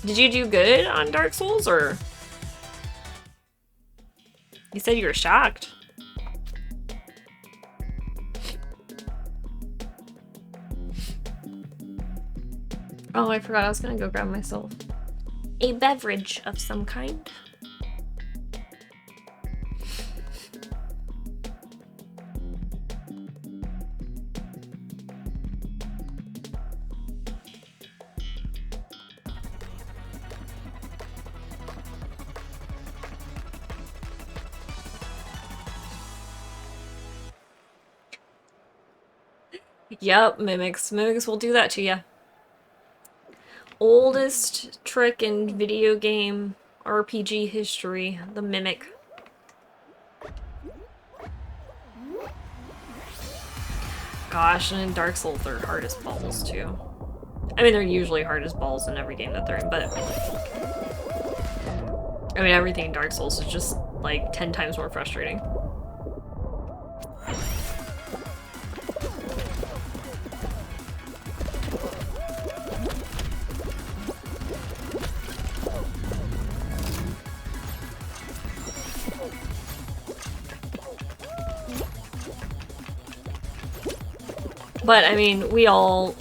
Did you do good on Dark Souls, or? You said you were shocked. Oh, I forgot I was gonna go grab myself a beverage of some kind. Yep, mimics. Mimics will do that to you. Oldest trick in video game RPG history, the mimic. Gosh, and in Dark Souls they're hard as balls too. I mean, they're usually hard as balls in every game that they're in, but I mean, everything in Dark Souls is just like 10 times more frustrating. But I mean, we all,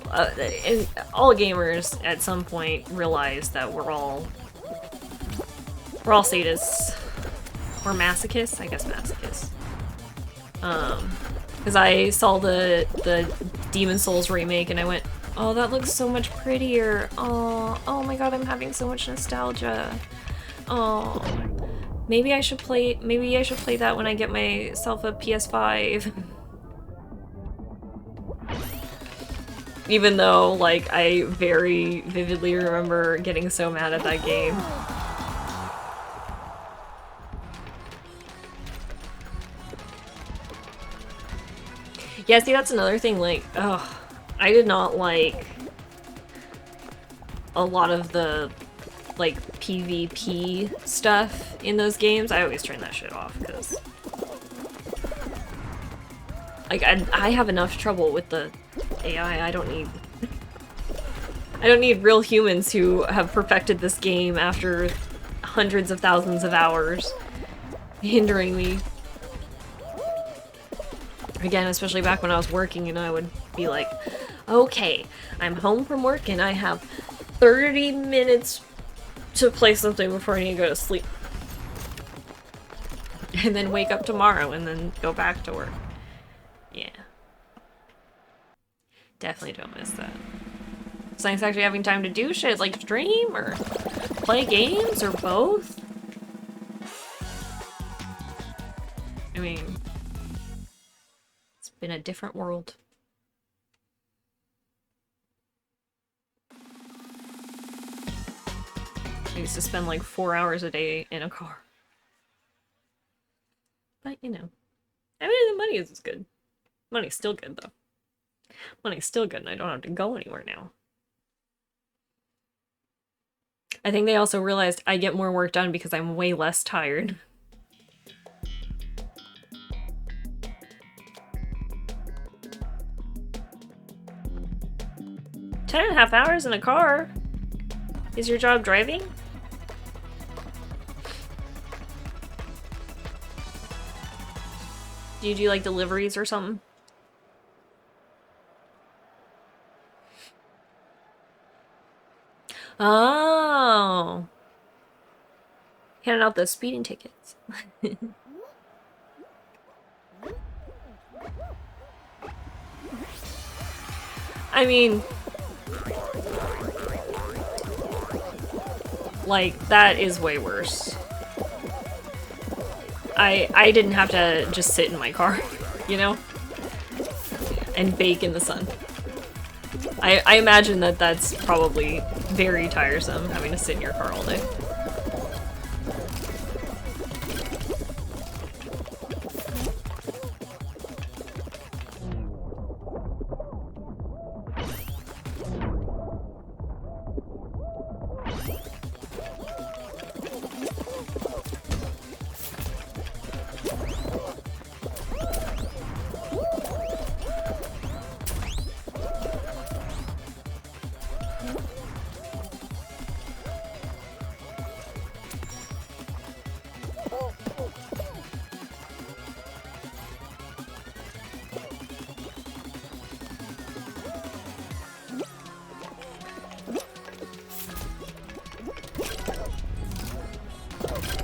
all gamers at some point realize that we're all sadists. Or masochists? I guess masochists. Because I saw the Demon Souls remake and I went, oh, that looks so much prettier. Oh my god, I'm having so much nostalgia. Oh, maybe I should play that when I get myself a PS5. Even though, like, I very vividly remember getting so mad at that game. Yeah, see, that's another thing, like, ugh, I did not like a lot of the, like, PvP stuff in those games. I always turn that shit off, because, like, I have enough trouble with the AI. I don't need real humans who have perfected this game after hundreds of thousands of hours hindering me. Again, especially back when I was working and I would be like, okay, I'm home from work and I have 30 minutes to play something before I need to go to sleep. And then wake up tomorrow and then go back to work. Yeah. Definitely don't miss that. It's nice actually having time to do shit like stream or play games or both. I mean, it's been a different world. I used to spend like 4 hours a day in a car. But you know, I mean, the money is good. Money's still good though. Money's still good and I don't have to go anywhere now. I think they also realized I get more work done because I'm way less tired. 10.5 hours in a car? Is your job driving? Do you do like deliveries or something? Oh. Handing out those speeding tickets. I mean, like, that is way worse. I didn't have to just sit in my car, you know? And bake in the sun. I imagine that that's probably very tiresome, having to sit in your car all day.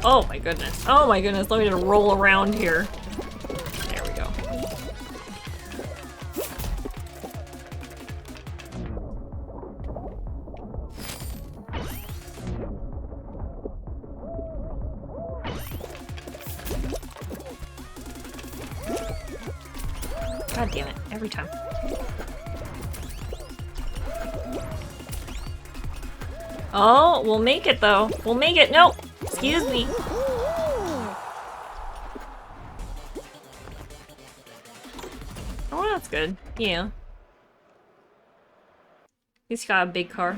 Oh my goodness. Oh my goodness. Let me just roll around here. There we go. God damn it. Every time. Oh, we'll make it though. We'll make it. No! Excuse me. Oh, that's good. Yeah. He's got a big car.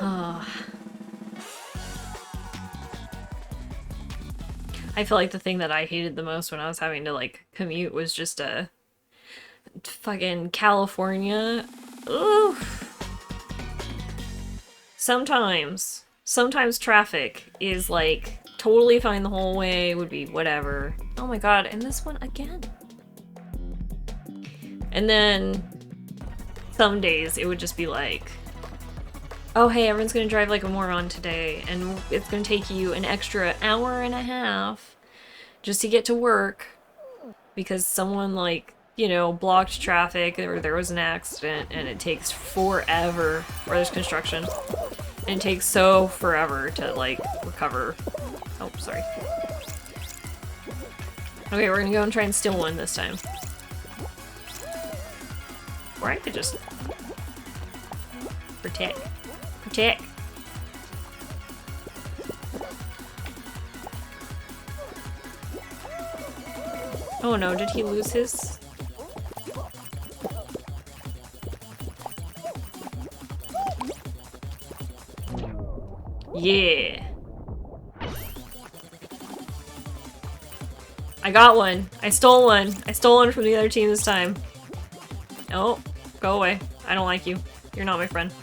Oh. I feel like the thing that I hated the most when I was having to, like, commute was just fucking California. Oof. Sometimes traffic is, like, totally fine the whole way, would be whatever. Oh my god, and this one again. And then some days it would just be like, oh hey, everyone's gonna drive like a moron today, and it's gonna take you an extra hour and a half just to get to work because someone, like, you know, blocked traffic or there was an accident, and it takes forever, or there's construction, and it takes so forever to, like, recover. Oh, sorry. Okay, we're gonna go and try and steal one this time. Or I could just protect. Protect. Oh no, did he lose his? Yeah. I got one. I stole one. I stole one from the other team this time. Oh, go away. I don't like you. You're not my friend.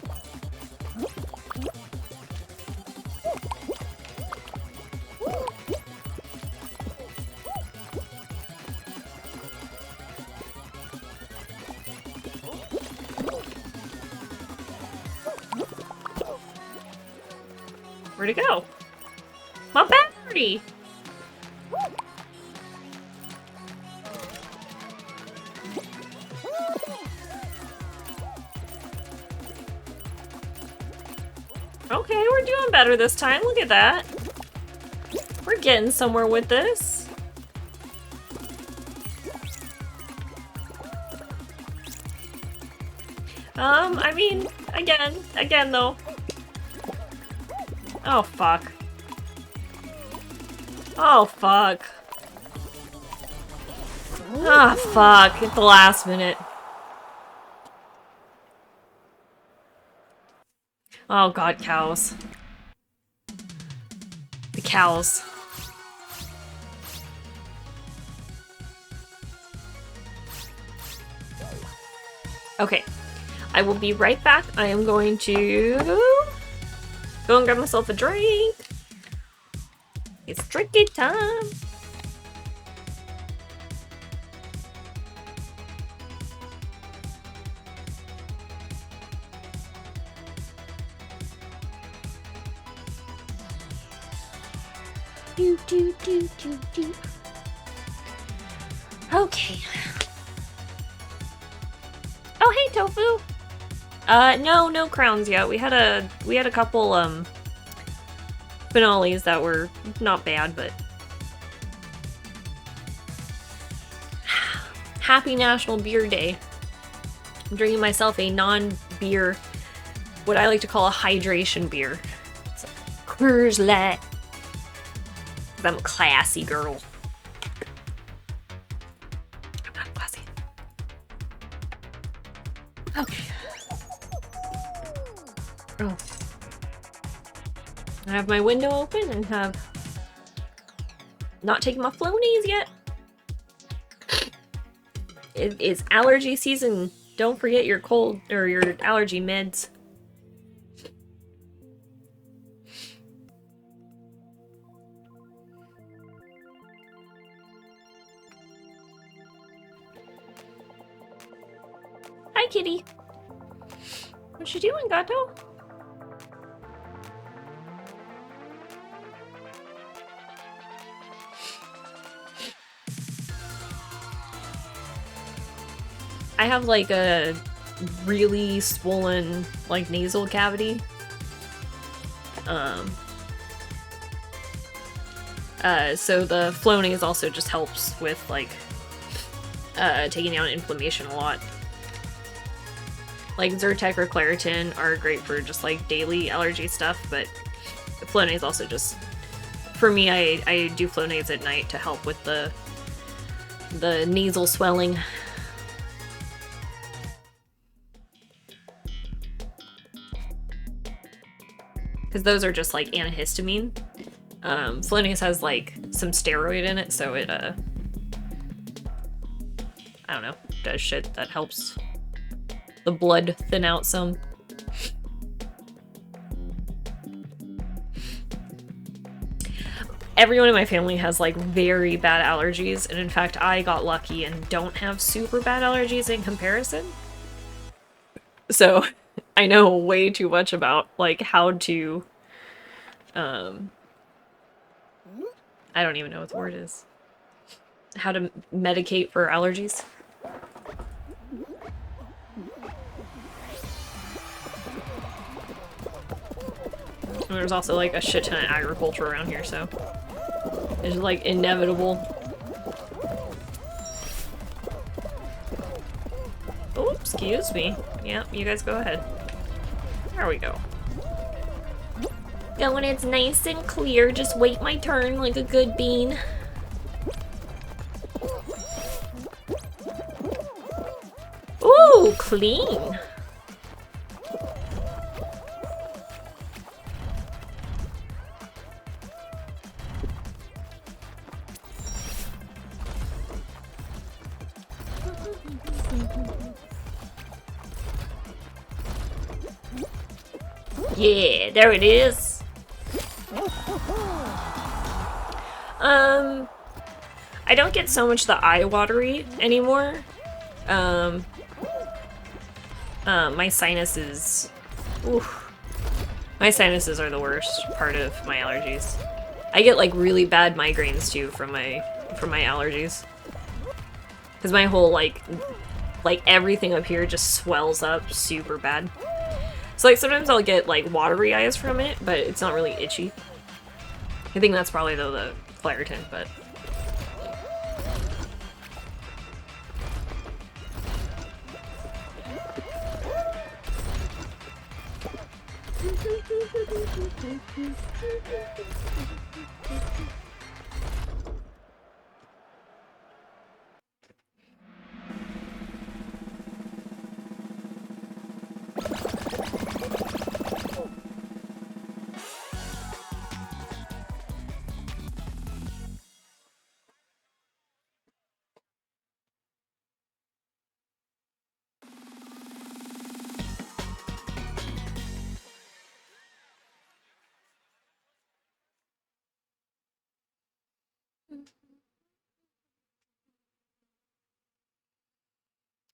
Where'd it go? My battery! Okay, we're doing better this time. Look at that. We're getting somewhere with this. I mean, again though. Oh, fuck. Oh, fuck. Ah, fuck. At the last minute. Oh, God, cows. The cows. Okay. I will be right back. I am going to go and grab myself a drink. It's drinking time. Do. Okay. Oh, hey, Tofu. No crowns yet. We had a couple finales that were not bad, but happy National Beer Day. I'm drinking myself a non-beer, what I like to call a hydration beer. It's like Coors Light. I'm a classy girl. I'm not classy. Okay. Oh. I have my window open and have not taken my Flonase yet. It is allergy season. Don't forget your cold or your allergy meds. Hi, kitty. What you doing, Gato? I have like a really swollen like nasal cavity. So the Flonase also just helps with like taking down inflammation a lot. Like Zyrtec or Claritin are great for just like daily allergy stuff, but Flonase also just, for me, I do Flonase at night to help with the nasal swelling. Because those are just like antihistamine. Flonase has like some steroid in it, so it I don't know, does shit that helps the blood thin out some. Everyone in my family has like very bad allergies, and in fact I got lucky and don't have super bad allergies in comparison. So I know way too much about like how to I don't even know what the word is. How to medicate for allergies. And there's also like a shit ton of agriculture around here, so it's like inevitable. Oh, excuse me. Yeah, you guys go ahead. There we go. Yeah, when it's nice and clear, just wait my turn like a good bean. Ooh, clean. Yeah, there it is. I don't get so much the eye watery anymore. My sinuses, oof. My sinuses are the worst part of my allergies. I get like really bad migraines too from my allergies. Cause my whole like everything up here just swells up super bad. So like sometimes I'll get like watery eyes from it, but it's not really itchy. I think that's probably though the Claritin, but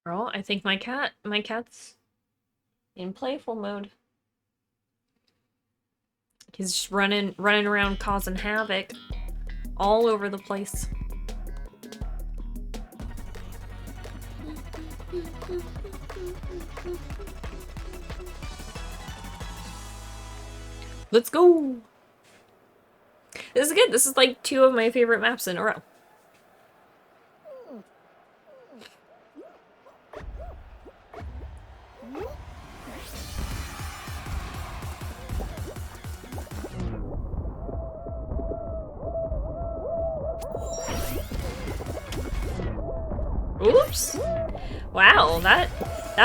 girl, I think my cat's in playful mode. He's just running around causing havoc all over the place. Let's go! This is good. This is like 2 of my favorite maps in a row. Oops! Wow, that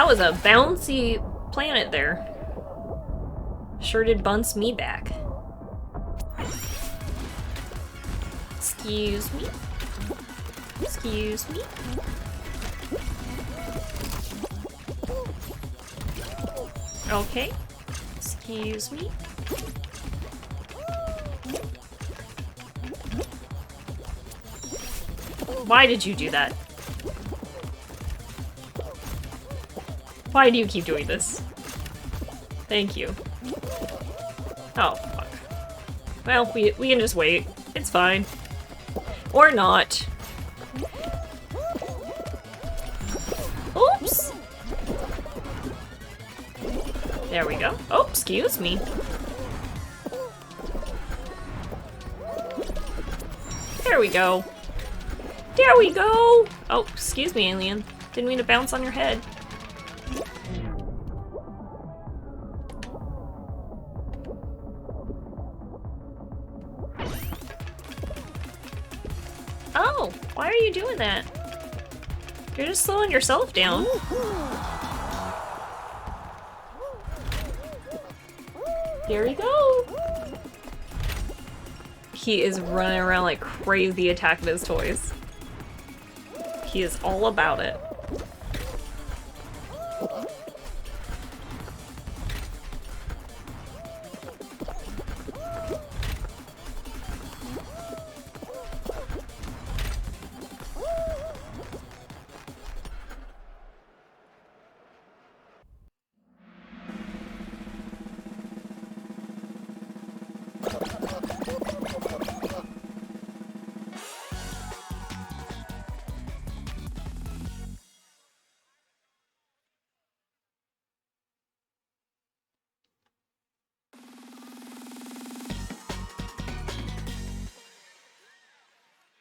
was a bouncy planet there. Sure did bounce me back. Excuse me. Excuse me. Okay. Excuse me. Why did you do that? Why do you keep doing this? Thank you. Oh, fuck. Well, we can just wait. It's fine. Or not. Oops! There we go. Oh, excuse me. There we go. There we go! Oh, excuse me, alien. Didn't mean to bounce on your head. Oh, why are you doing that? You're just slowing yourself down. Here we go! He is running around like crazy attacking his toys. He is all about it.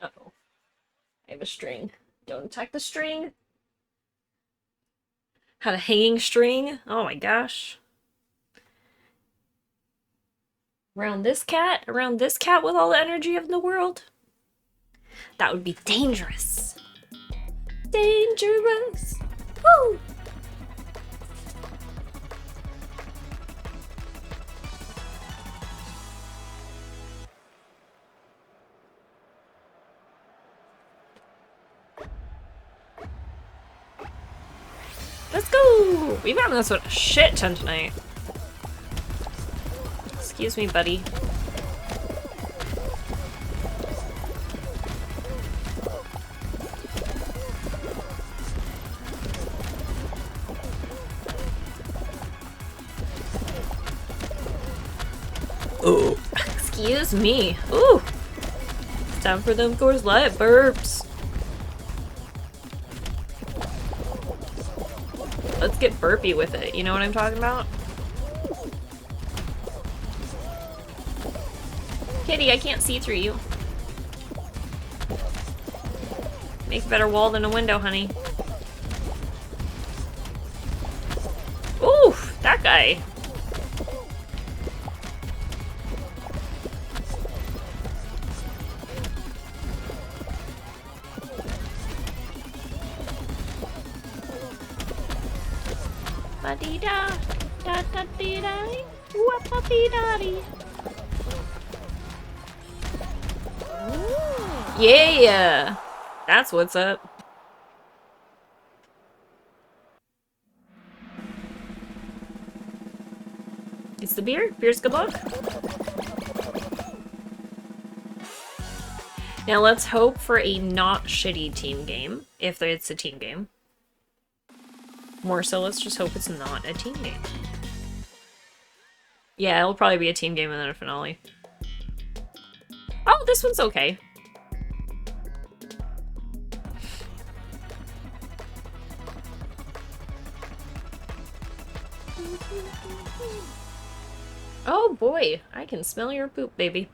Uh-oh. I have a string. Don't attack the string. Had a hanging string. Oh my gosh. Around this cat? Around this cat with all the energy of the world? That would be dangerous. Dangerous. Woo! Let's go! We've had this with a shit ton tonight. Excuse me, buddy. Oh, excuse me. Ooh, it's time for them Coors Light burps. Let's get burpy with it. You know what I'm talking about? Kitty, I can't see through you. Make a better wall than a window, honey. Ooh, that guy. Ba-dee-da, da-da-dee-da, wha-pa-dee-da-dee. Yeah! That's what's up. It's the beer? Beer's good luck? Now let's hope for a not shitty team game, if it's a team game. More so, let's just hope it's not a team game. Yeah, it'll probably be a team game and then a finale. Oh, this one's okay. Oh boy, I can smell your poop, baby.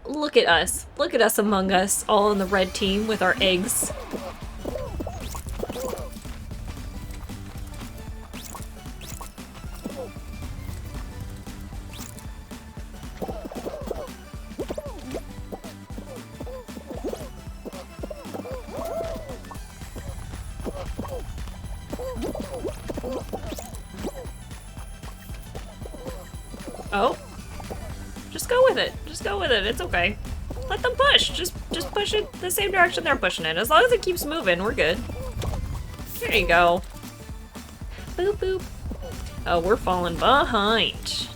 Look at us. Look at us among us, all in the red team with our eggs. Oh. Just go with it. Just go with it. It's okay. Let them push. Just push it the same direction they're pushing it. As long as it keeps moving, we're good. There you go. Boop, boop. Oh, we're falling behind.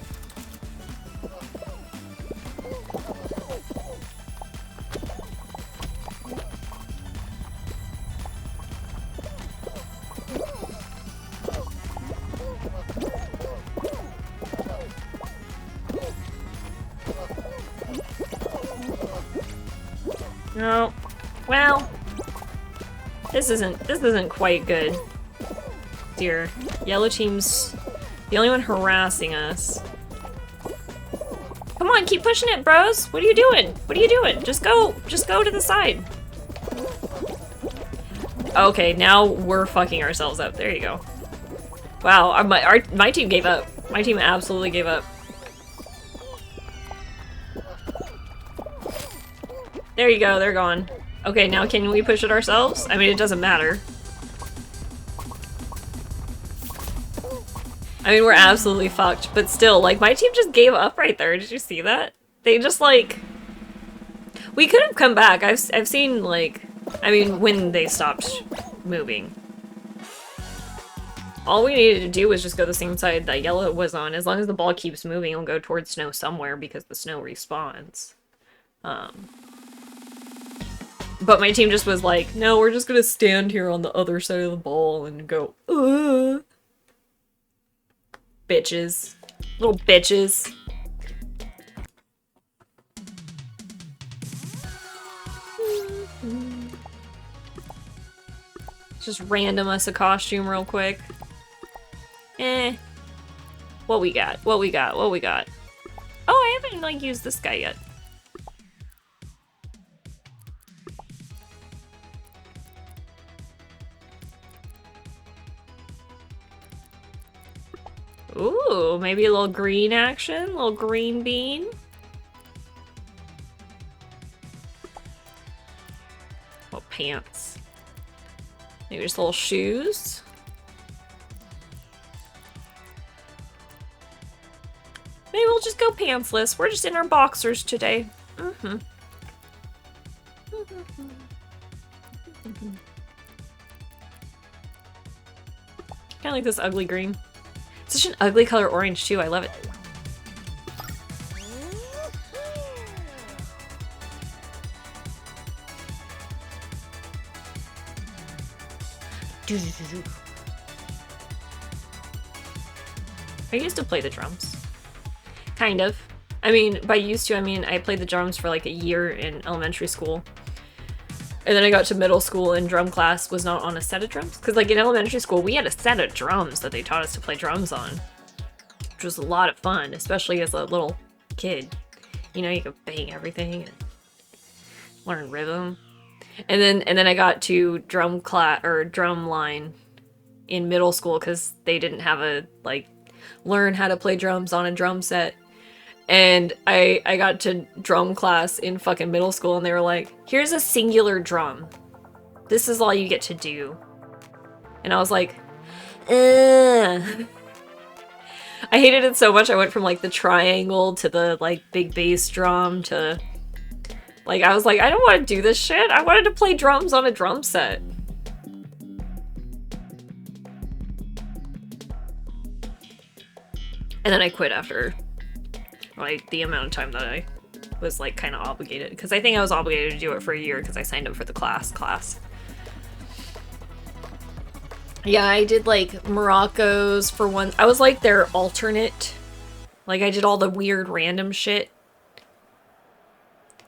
No. Well, this isn't quite good. dear. Yellow team's the only one harassing us. Come on, keep pushing it, bros. What are you doing? What are you doing? Just go to the side. Okay, now we're fucking ourselves up. There you go. Wow, my team gave up. My team absolutely gave up. There you go, they're gone. Okay, now can we push it ourselves? I mean, it doesn't matter. I mean, we're absolutely fucked, but still, like, my team just gave up right there. Did you see that? They just, like... We could have come back. I've seen, like... I mean, when they stopped moving. All we needed to do was just go the same side that yellow was on. As long as the ball keeps moving, it'll go towards snow somewhere because the snow respawns. But my team just was like, no, we're just gonna stand here on the other side of the ball and go, ugh. Bitches. Little bitches. Just random us a costume real quick. What we got? What we got? What we got? Oh, I haven't, like, used this guy yet. Ooh, maybe a little green action? A little green bean? Well, pants. Maybe just little shoes? Maybe we'll just go pantsless. We're just in our boxers today. Kinda like this ugly green. Such an ugly color orange too, I love it. I used to play the drums. Kind of. I mean, by used to, I mean I played the drums for like a year in elementary school. And then I got to middle school and drum class was not on a set of drums. Because like in elementary school, we had a set of drums that they taught us to play drums on. Which was a lot of fun, especially as a little kid. You know, you could bang everything and learn rhythm. And then I got to drum class or drum line in middle school because they didn't have a like learn how to play drums on a drum set. And I got to drum class in fucking middle school and they were like, here's a singular drum. This is all you get to do. And I was like, ugh. I hated it so much I went from like the triangle to the like big bass drum to like I was like, I don't want to do this shit. I wanted to play drums on a drum set. And then I quit after like the amount of time that I was like kind of obligated, because I think I was obligated to do it for a year because I signed up for the class. Yeah, I did like Morocco's for one. I was like their alternate. Like I did all the weird random shit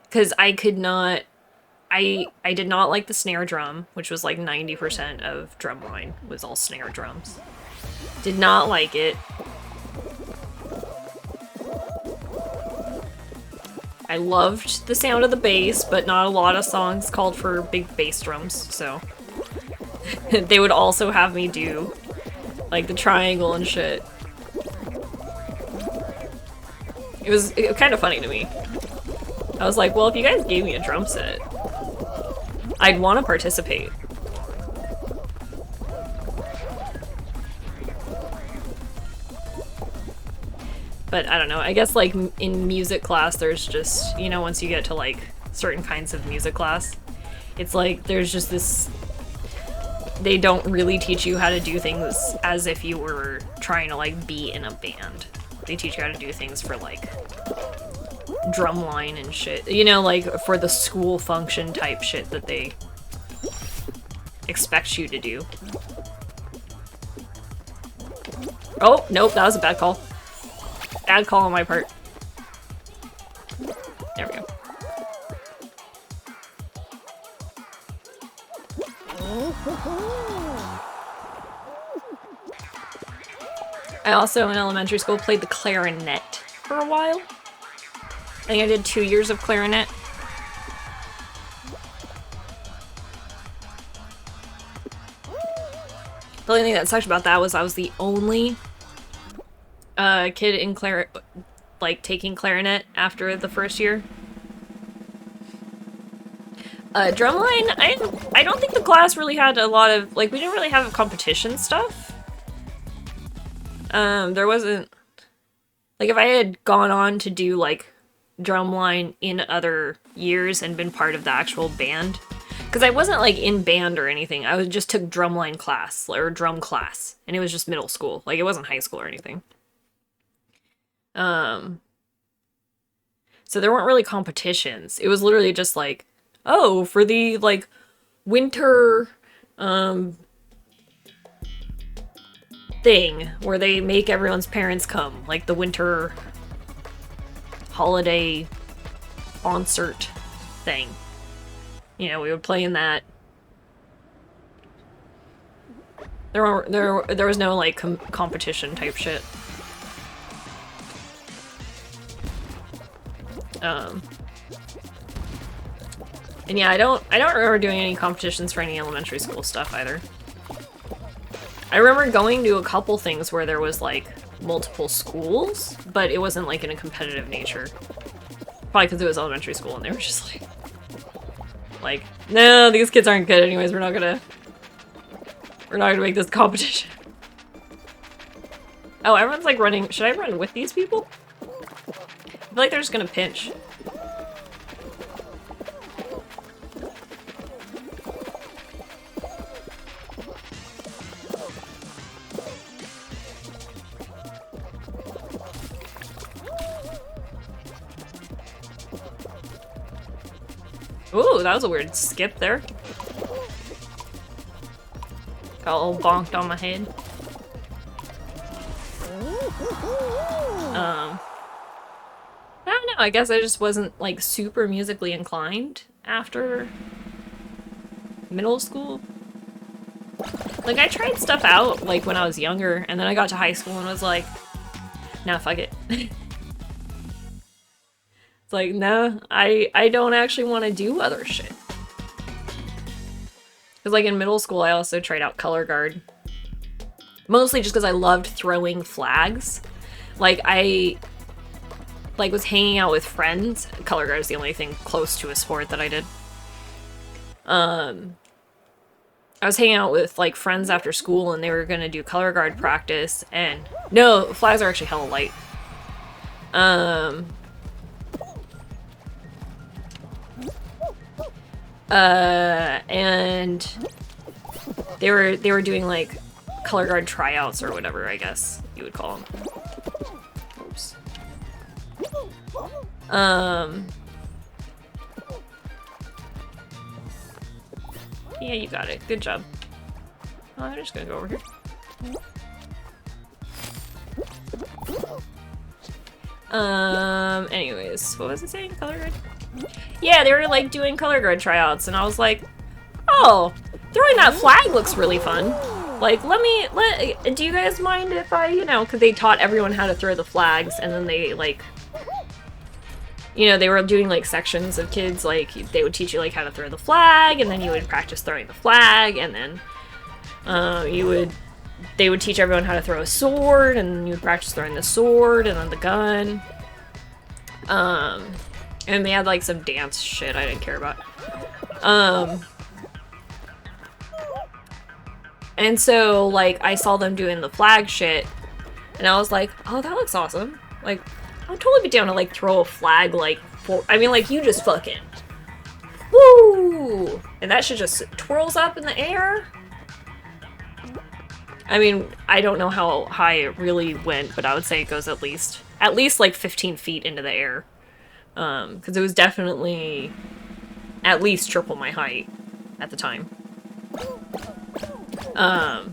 because I could not. I did not like the snare drum, which was like 90% of drumline was all snare drums. Did not like it. I loved the sound of the bass, but not a lot of songs called for big bass drums, so they would also have me do like the triangle and shit. It was kind of funny to me. I was like, well, if you guys gave me a drum set, I'd want to participate. But I don't know, I guess like in music class there's just, you know, once you get to like certain kinds of music class, it's like there's just this, they don't really teach you how to do things as if you were trying to like be in a band. They teach you how to do things for like drumline and shit, you know, like for the school function type shit that they expect you to do. Oh, nope, that was a bad call. Bad call on my part. There we go. I also, in elementary school, played the clarinet for a while. I think I did 2 years of clarinet. The only thing that sucked about that was I was the only kid in taking clarinet after the first year. Drumline, I don't think the class really had a lot of, like, we didn't really have competition stuff. There wasn't, like, if I had gone on to do, like, drumline in other years and been part of the actual band, because I wasn't, like, in band or anything, I just took drumline class, or drum class, and it was just middle school, like, it wasn't high school or anything. So there weren't really competitions. It was literally just, like, oh, for the, like, winter, thing where they make everyone's parents come, like the winter holiday concert thing. You know, we would play in that. There was no, like, competition type shit. And yeah, I don't remember doing any competitions for any elementary school stuff either. I remember going to a couple things where there was, like, multiple schools, but it wasn't, like, in a competitive nature. Probably because it was elementary school and they were just like, no, these kids aren't good anyways, we're not gonna make this competition. Oh, everyone's, like, running. Should I run with these people? I feel like they're just gonna pinch. Ooh, that was a weird skip there. Got all bonked on my head. I don't know, I guess I just wasn't, like, super musically inclined after middle school. Like, I tried stuff out, like, when I was younger, and then I got to high school and was like, nah, fuck it. It's like, no, I don't actually want to do other shit. Because, like, in middle school, I also tried out color guard. Mostly just because I loved throwing flags. Like, I, like, was hanging out with friends. Color guard is the only thing close to a sport that I did. I was hanging out with, like, friends after school, and they were gonna do color guard practice, and no, flags are actually hella light. And they were doing, like, color guard tryouts or whatever, I guess you would call them. Oops. Yeah, you got it. Good job. Oh, I'm just gonna go over here. Anyways, what was it saying? Color guard? Yeah, they were, like, doing color guard tryouts, and I was like, oh, throwing that flag looks really fun. Like, do you guys mind if I, you know, because they taught everyone how to throw the flags, and then they, like, you know, they were doing, like, sections of kids, like, they would teach you, like, how to throw the flag, and then you would practice throwing the flag, and then, they would teach everyone how to throw a sword, and you would practice throwing the sword, and then the gun. And they had, like, some dance shit I didn't care about. And so, like, I saw them doing the flag shit, and I was like, oh, that looks awesome. Like, I would totally be down to, like, throw a flag, like, I mean, like, you just fucking, woo! And that shit just twirls up in the air. I mean, I don't know how high it really went, but I would say it goes at least, like, 15 feet into the air. Because it was definitely at least triple my height at the time. Because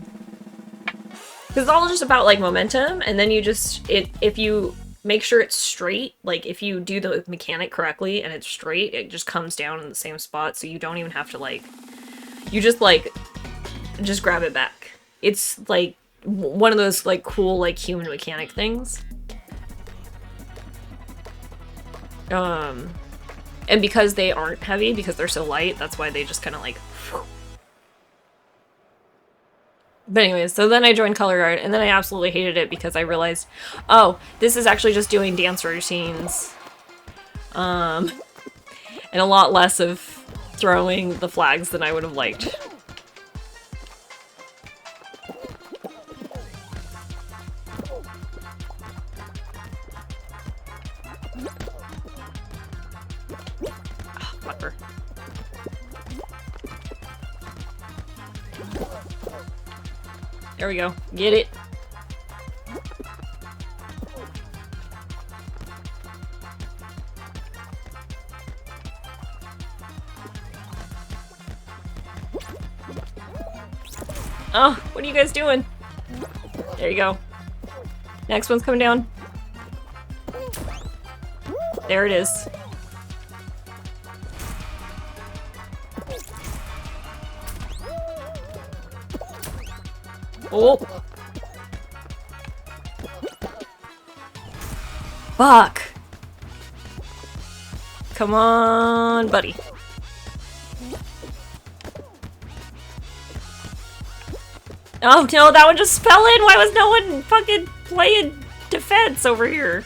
it's all just about, like, momentum, and then you just, if you make sure it's straight, like, if you do the mechanic correctly and it's straight, it just comes down in the same spot, so you don't even have to, like, you just, like, just grab it back. It's, like, one of those like cool like human mechanic things. And because they aren't heavy, because they're so light, that's why they just kind of like... But anyways, so then I joined color guard, and then I absolutely hated it because I realized, oh, this is actually just doing dance routines. And a lot less of throwing the flags than I would have liked. Whatever. There we go. Get it. Oh, what are you guys doing? There you go. Next one's coming down. There it is. Oh! Fuck! Come on, buddy. Oh no, that one just fell in! Why was no one fucking playing defense over here?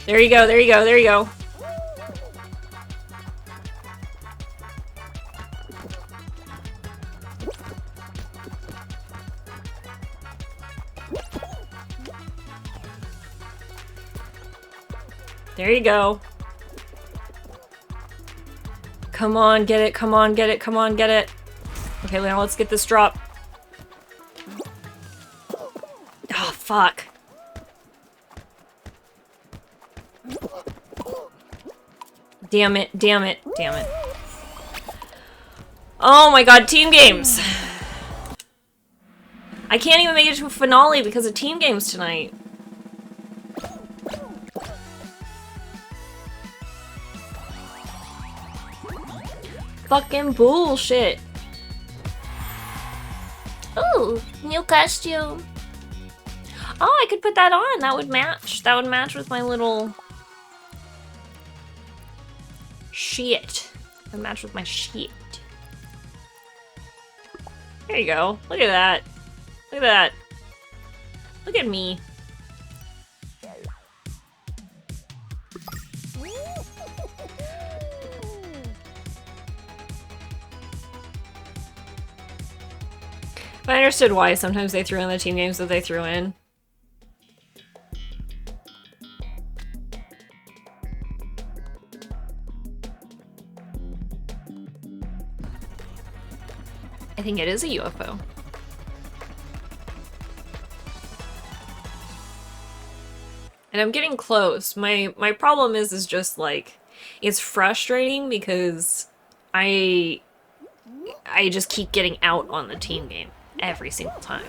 There you go, there you go, there you go. There you go. Come on, get it, come on, get it, come on, get it. Okay, now let's get this drop. Oh, fuck. Damn it, damn it, damn it. Oh my god, team games! I can't even make it to a finale because of team games tonight. Fucking bullshit. Ooh, new costume. Oh, I could put that on. That would match. That would match with my little shit. That would match with my shit. There you go. Look at that. Look at that. Look at me. But I understood why sometimes they threw in the team games that they threw in. I think it is a UFO. And I'm getting close. My problem is just like, it's frustrating because I just keep getting out on the team game every single time.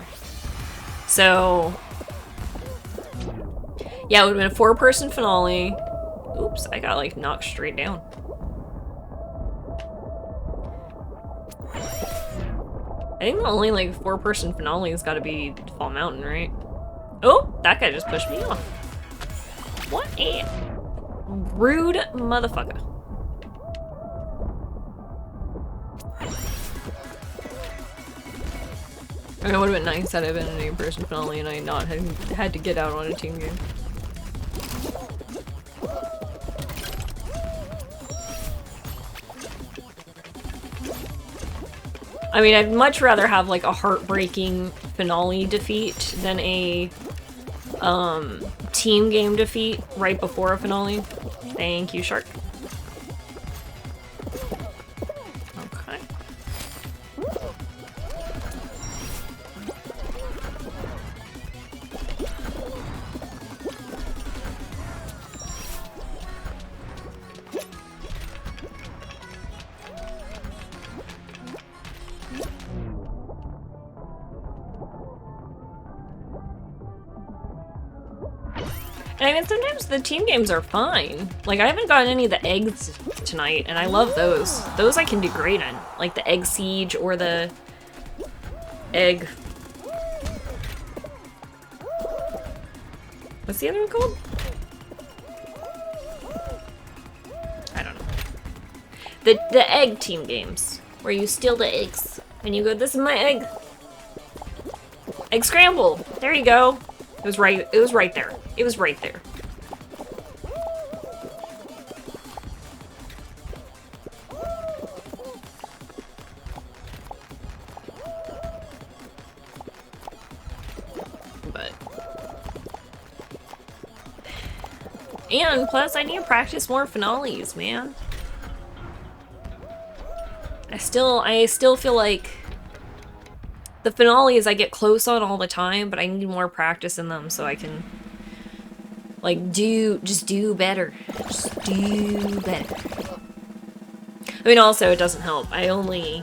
So yeah, it would have been a 4-person finale. Oops, I got like knocked straight down. I think the only like 4-person finale has got to be Fall Mountain, right? Oh, that guy just pushed me off. What a rude motherfucker. I mean, it would have been nice had I been an 8-person finale and I not had to get out on a team game. I mean, I'd much rather have like a heartbreaking finale defeat than a team game defeat right before a finale. Thank you, Shark. Okay. And I mean, sometimes the team games are fine. Like, I haven't gotten any of the eggs tonight, and I love those. Those I can do great in. Like the egg siege or the egg... What's the other one called? I don't know. The egg team games, where you steal the eggs, and you go, this is my egg. Egg scramble! There you go. It was right there. It was right there. And plus, I need to practice more finales, man. I still feel like the finales I get close on all the time, but I need more practice in them so I can, like, just do better. Just do better. I mean, also, it doesn't help. I only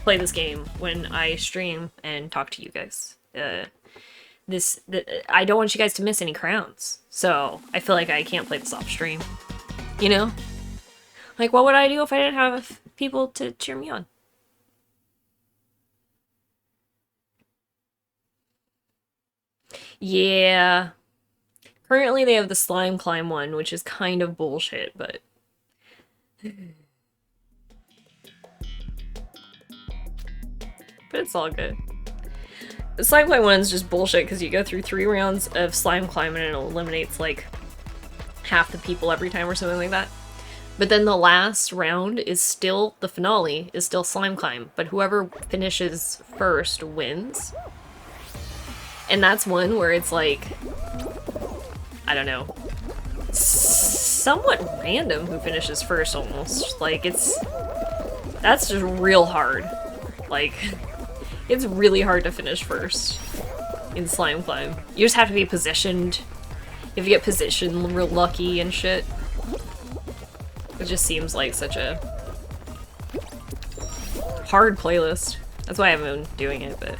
play this game when I stream and talk to you guys. I don't want you guys to miss any crowns. So, I feel like I can't play this off stream. You know? Like, what would I do if I didn't have people to cheer me on? Yeah. Currently they have the slime climb one, which is kind of bullshit, but... but it's all good. The slime climb one's just bullshit because you go through 3 rounds of slime climb and it eliminates like half the people every time or something like that. But then the last round is still, the finale is still slime climb, but whoever finishes first wins. And that's one where it's like, I don't know, somewhat random who finishes first almost. Like that's just real hard. Like, it's really hard to finish first in slime climb. You just have to be positioned. You have to get positioned real lucky and shit. It just seems like such a hard playlist. That's why I haven't been doing it, but...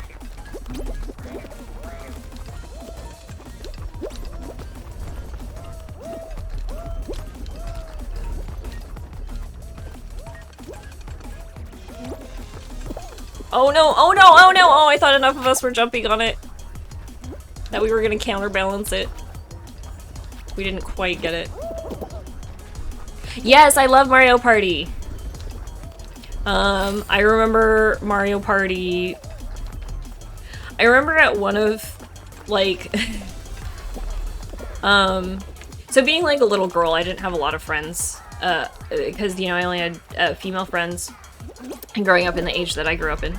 Oh no, oh no, oh no! Oh, I thought enough of us were jumping on it that we were gonna counterbalance it. We didn't quite get it. Yes, I love Mario Party! I remember Mario Party... I remember at one of, like... so being like a little girl, I didn't have a lot of friends. Because, you know, I only had female friends. And growing up in the age that I grew up in,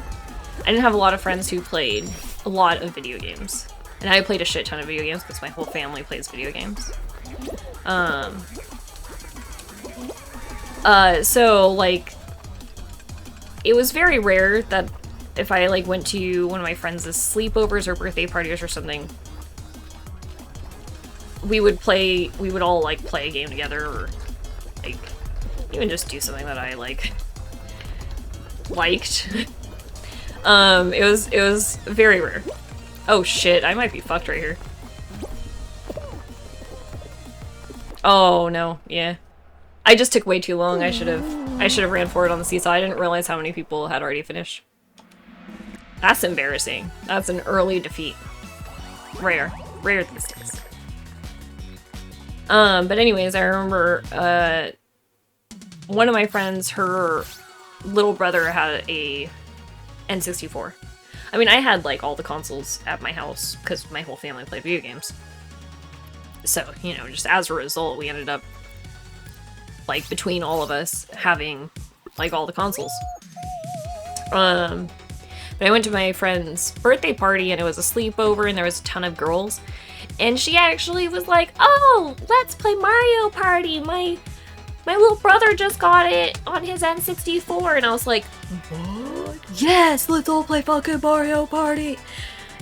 I didn't have a lot of friends who played a lot of video games. And I played a shit ton of video games because my whole family plays video games. So, like, it was very rare that if I, like, went to one of my friends' sleepovers or birthday parties or something, we would all, like, play a game together or, like, even just do something that I, like... liked. It was very rare. Oh shit, I might be fucked right here. Oh no, yeah. I just took way too long. I should have ran forward on the seesaw. I didn't realize how many people had already finished. That's embarrassing. That's an early defeat. Rare these days. But anyways, I remember one of my friends, her little brother had a N64. I mean, I had, like, all the consoles at my house, because my whole family played video games. So, you know, just as a result, we ended up, like, between all of us, having, like, all the consoles. But I went to my friend's birthday party, and it was a sleepover, and there was a ton of girls. And she actually was like, oh, let's play Mario Party! My little brother just got it on his N64, and I was like, what? Yes, let's all play fucking Mario Party!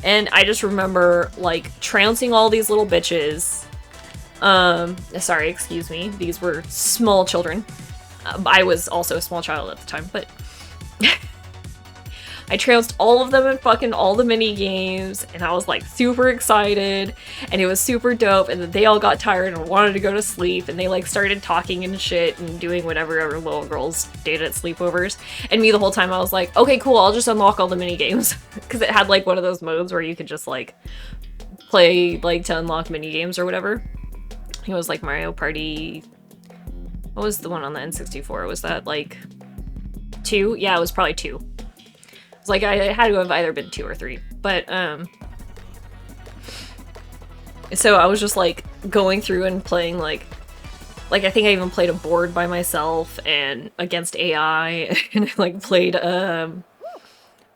And I just remember, like, trouncing all these little bitches. Sorry, excuse me, these were small children. I was also a small child at the time, but... I trounced all of them in fucking all the mini games, and I was like super excited, and it was super dope, and then they all got tired and wanted to go to sleep, and they like started talking and shit and doing whatever other little girls did at sleepovers. And me the whole time I was like, okay, cool, I'll just unlock all the mini games. Because it had like one of those modes where you could just like play like to unlock mini games or whatever. It was like Mario Party. What was the one on the N64? Was that like 2? Yeah, it was probably 2. It's like I had to have either been 2 or 3. But so I was just like going through and playing like I think I even played a board by myself and against AI, and I like played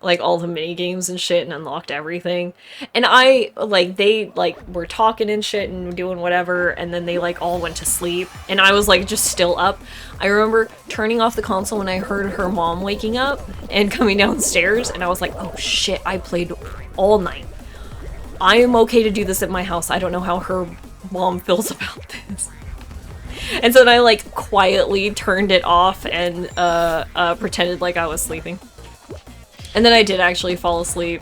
like all the mini games and shit and unlocked everything. And I like they like were talking and shit and doing whatever, and then they like all went to sleep, and I was like just still up. I remember turning off the console when I heard her mom waking up and coming downstairs, and I was like, oh shit, I played all night. I am okay to do this at my house. I don't know how her mom feels about this. And so then I like quietly turned it off and pretended like I was sleeping. And then I did actually fall asleep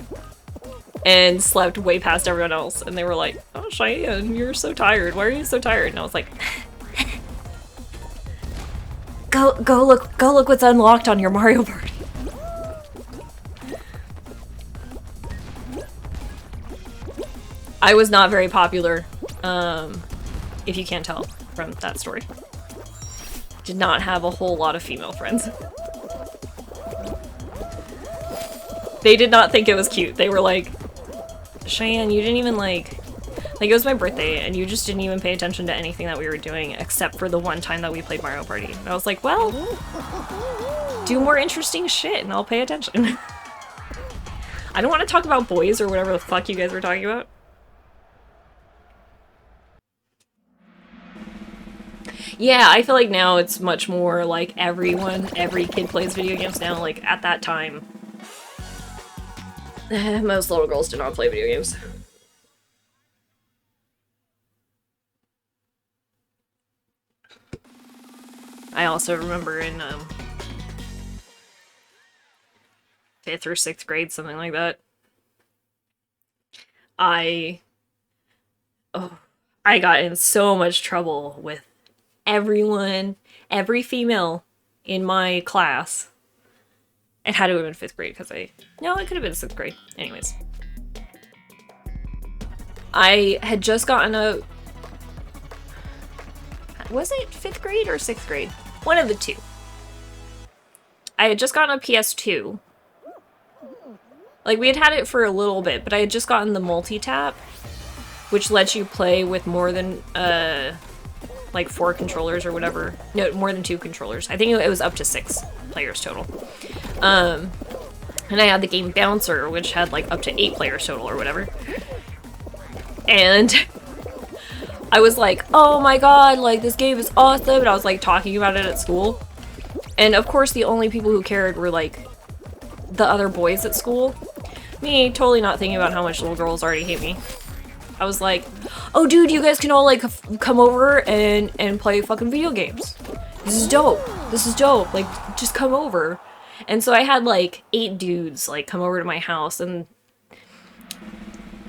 and slept way past everyone else. And they were like, oh, Cheyenne, you're so tired. Why are you so tired? And I was like, go look what's unlocked on your Mario Party. I was not very popular, if you can't tell from that story. Did not have a whole lot of female friends. They did not think it was cute. They were like, Cheyenne, you didn't even like it was my birthday and you just didn't even pay attention to anything that we were doing except for the one time that we played Mario Party. And I was like, well, do more interesting shit and I'll pay attention. I don't want to talk about boys or whatever the fuck you guys were talking about. Yeah, I feel like now it's much more like every kid plays video games now. Like at that time, most little girls did not play video games. I also remember in 5th or 6th grade, something like that, I got in so much trouble with every female in my class. It had to have been 5th grade because no, it could have been 6th grade. Anyways. I had just gotten was it 5th grade or 6th grade? One of the two. I had just gotten a PS2. Like, we had it for a little bit, but I had just gotten the multi-tap, which lets you play with more than, like 4 controllers or whatever. No, more than 2 controllers. I think it was up to 6 players total. And I had the game Bouncer, which had like up to 8 players total or whatever. And I was like, oh my god, like this game is awesome. And I was like talking about it at school. And of course the only people who cared were like the other boys at school. Me totally not thinking about how much little girls already hate me. I was like, oh dude, you guys can all like come over and play fucking video games. This is dope. This is dope. Like, just come over. And so I had like 8 dudes like come over to my house, and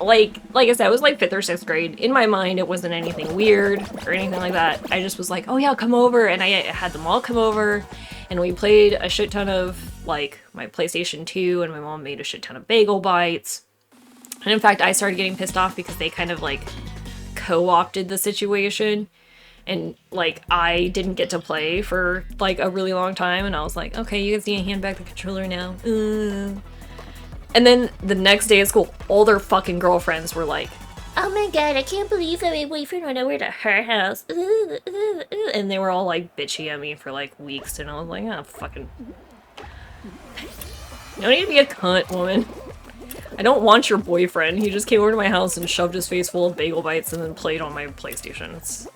like I said, it was like 5th or 6th grade. In my mind, it wasn't anything weird or anything like that. I just was like, oh yeah, come over. And I had them all come over, and we played a shit ton of like my PlayStation 2, and my mom made a shit ton of bagel bites. And in fact, I started getting pissed off because they kind of like co-opted the situation. And, like, I didn't get to play for, like, a really long time. And I was like, okay, you guys need to hand back the controller now. And then the next day at school, all their fucking girlfriends were like, oh my god, I can't believe that my boyfriend went over to her house. And they were all, like, bitchy at me for, like, weeks. And I was like, oh, fucking... You don't need to be a cunt, woman. I don't want your boyfriend. He just came over to my house and shoved his face full of bagel bites and then played on my PlayStation. It's...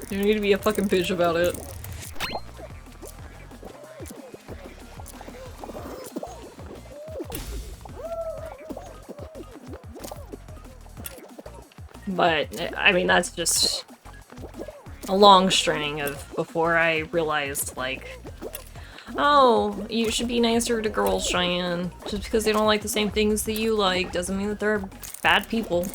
You need to be a fucking bitch about it. But, I mean, that's just a long string of before I realized, like, oh, you should be nicer to girls, Cheyenne. Just because they don't like the same things that you like doesn't mean that they're bad people.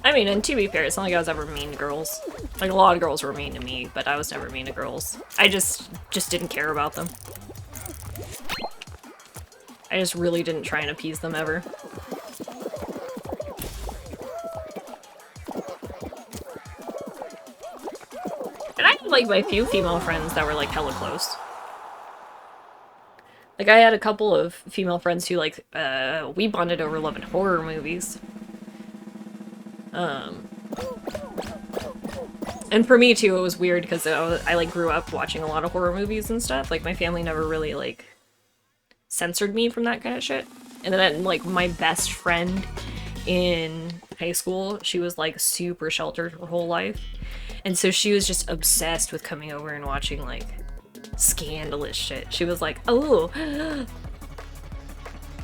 I mean, and to be fair, it's not like I was ever mean to girls. Like, a lot of girls were mean to me, but I was never mean to girls. I just didn't care about them. I just really didn't try and appease them ever. And I had, like, my few female friends that were, like, hella close. Like, I had a couple of female friends who, like, we bonded over loving horror movies. And for me, too, it was weird because I, like, grew up watching a lot of horror movies and stuff. Like, my family never really, like, censored me from that kind of shit. And then, like, my best friend in high school, she was, like, super sheltered her whole life. And so she was just obsessed with coming over and watching, like, scandalous shit. She was like, oh,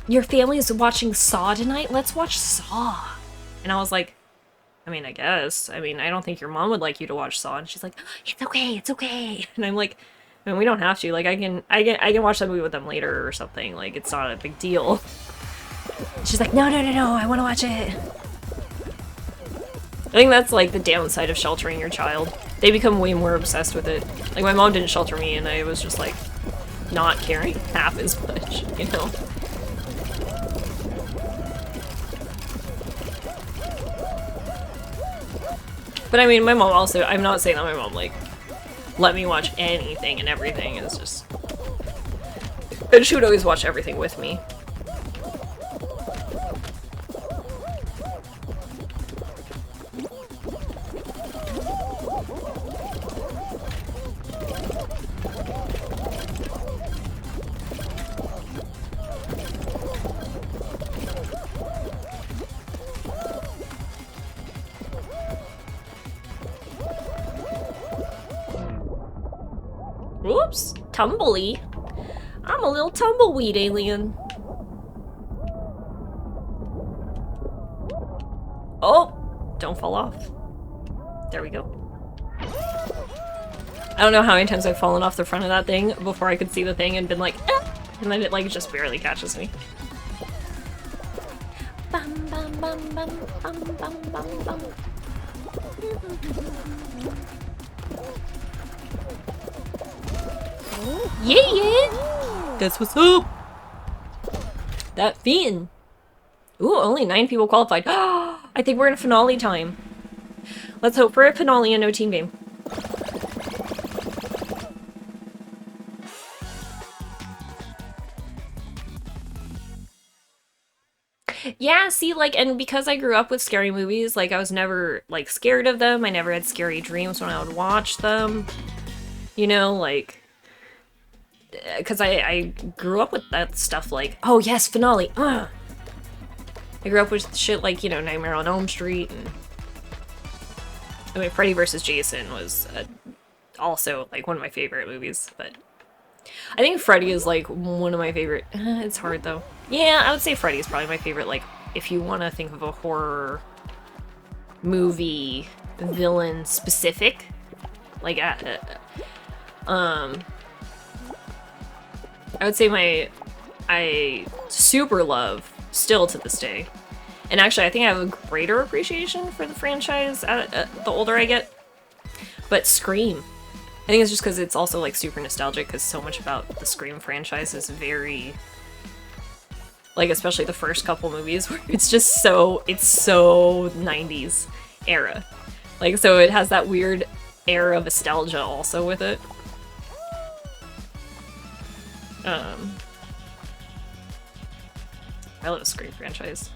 your family is watching Saw tonight? Let's watch Saw. And I was like, I mean, I guess. I mean, I don't think your mom would like you to watch Saw. And she's like, it's okay, it's okay. And I'm like, I mean, we don't have to. Like, I can watch that movie with them later or something. Like, it's not a big deal. She's like, no, I want to watch it. I think that's, like, the downside of sheltering your child. They become way more obsessed with it. Like, my mom didn't shelter me, and I was just, like, not caring half as much, you know? But I mean, my mom also, I'm not saying that my mom, like, let me watch anything and everything. It's just... But she would always watch everything with me. Whoops! Tumbly. I'm a little tumbleweed alien. Oh! Don't fall off. There we go. I don't know how many times I've fallen off the front of that thing before I could see the thing and been like, ah! And then it, like, just barely catches me. Bum, bum, bum, bum, bum, bum, bum, bum. Yeah! That's what's up! That Fiend! Ooh, only 9 people qualified. I think we're in finale time. Let's hope for a finale and no team game. Yeah, see, like, and because I grew up with scary movies, like, I was never, like, scared of them. I never had scary dreams when I would watch them. You know, like... Because I grew up with that stuff, like, oh yes, finale, I grew up with shit like, you know, Nightmare on Elm Street, and... I mean, Freddy vs. Jason was also, like, one of my favorite movies, but... I think Freddy is, like, one of my favorite... it's hard, though. Yeah, I would say Freddy is probably my favorite, like, if you want to think of a horror movie villain specific. Like, I would say I super love, still to this day. And actually, I think I have a greater appreciation for the franchise the older I get. But Scream. I think it's just because it's also, like, super nostalgic, because so much about the Scream franchise is very... Like, especially the first couple movies, where it's just so... It's so 90s era. Like, so it has that weird air of nostalgia also with it. I love the Scream franchise.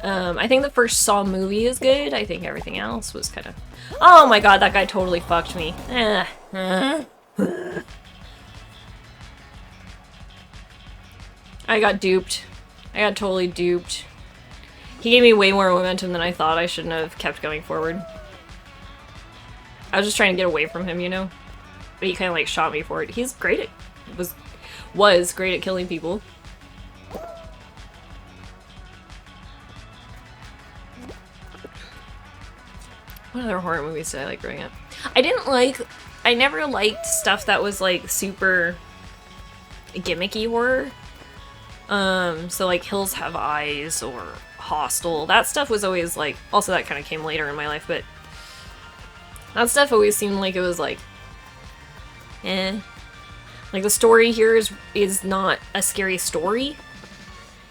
I think the first Saw movie is good. I think everything else was kind of... Oh my god, that guy totally fucked me. I got duped. I got totally duped. He gave me way more momentum than I thought. I shouldn't have kept going forward. I was just trying to get away from him, you know? But he kind of like shot me for it. He's great at... was great at killing people. What other horror movies did I like growing up? I never liked stuff that was like super gimmicky horror. So like Hills Have Eyes or Hostel. That stuff was always like, also that kind of came later in my life, but that stuff always seemed like it was like, eh. Like the story here is not a scary story.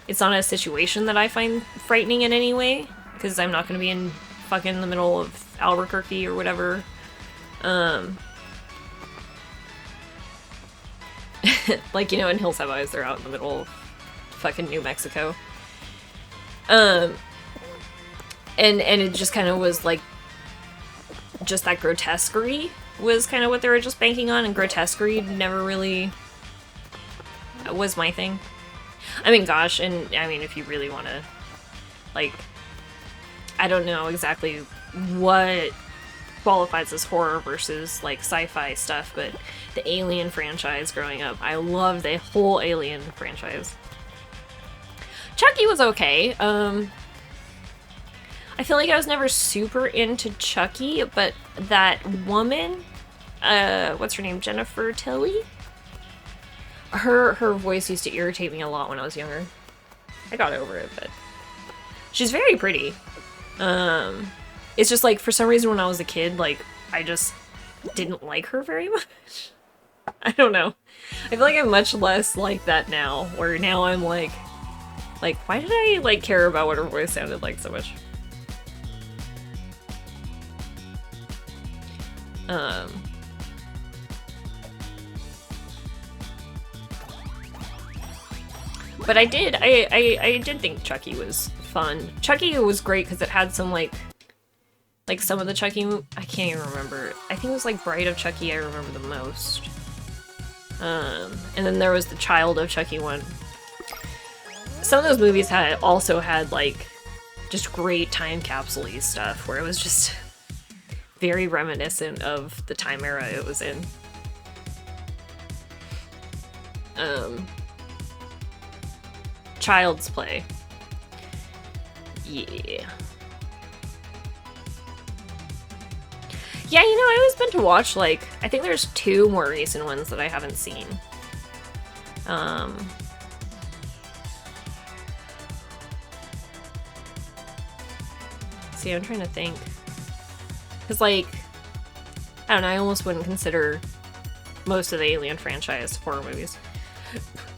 It's not a situation that I find frightening in any way, because I'm not going to be in fucking the middle of Albuquerque or whatever. Like, you know, in Hills Have Eyes, they're out in the middle of fucking New Mexico. And it just kind of was like, just that grotesquerie was kind of what they were just banking on, and grotesquerie never really was my thing. I mean, gosh, and I mean, if you really want to, like, I don't know exactly what qualifies as horror versus, like, sci-fi stuff, but the Alien franchise growing up, I loved the whole Alien franchise. Chucky was okay. I feel like I was never super into Chucky, but that woman, what's her name, Jennifer Tilly? Her voice used to irritate me a lot when I was younger. I got over it, but she's very pretty. It's just like, for some reason when I was a kid, like, I just didn't like her very much. I don't know. I feel like I'm much less like that now, where now I'm like, why did I, like, care about what her voice sounded like so much? But I did think Chucky was fun. Chucky was great because it had some, like some of the Chucky, I can't even remember. I think it was, like, Bride of Chucky I remember the most. And then there was the Child of Chucky one. Some of those movies also had, like, just great time capsule-y stuff, where it was just very reminiscent of the time era it was in. Child's Play. Yeah. Yeah, you know, I always been to watch, like, I think there's 2 more recent ones that I haven't seen. See, I'm trying to think. Because, like, I don't know, I almost wouldn't consider most of the Alien franchise horror movies.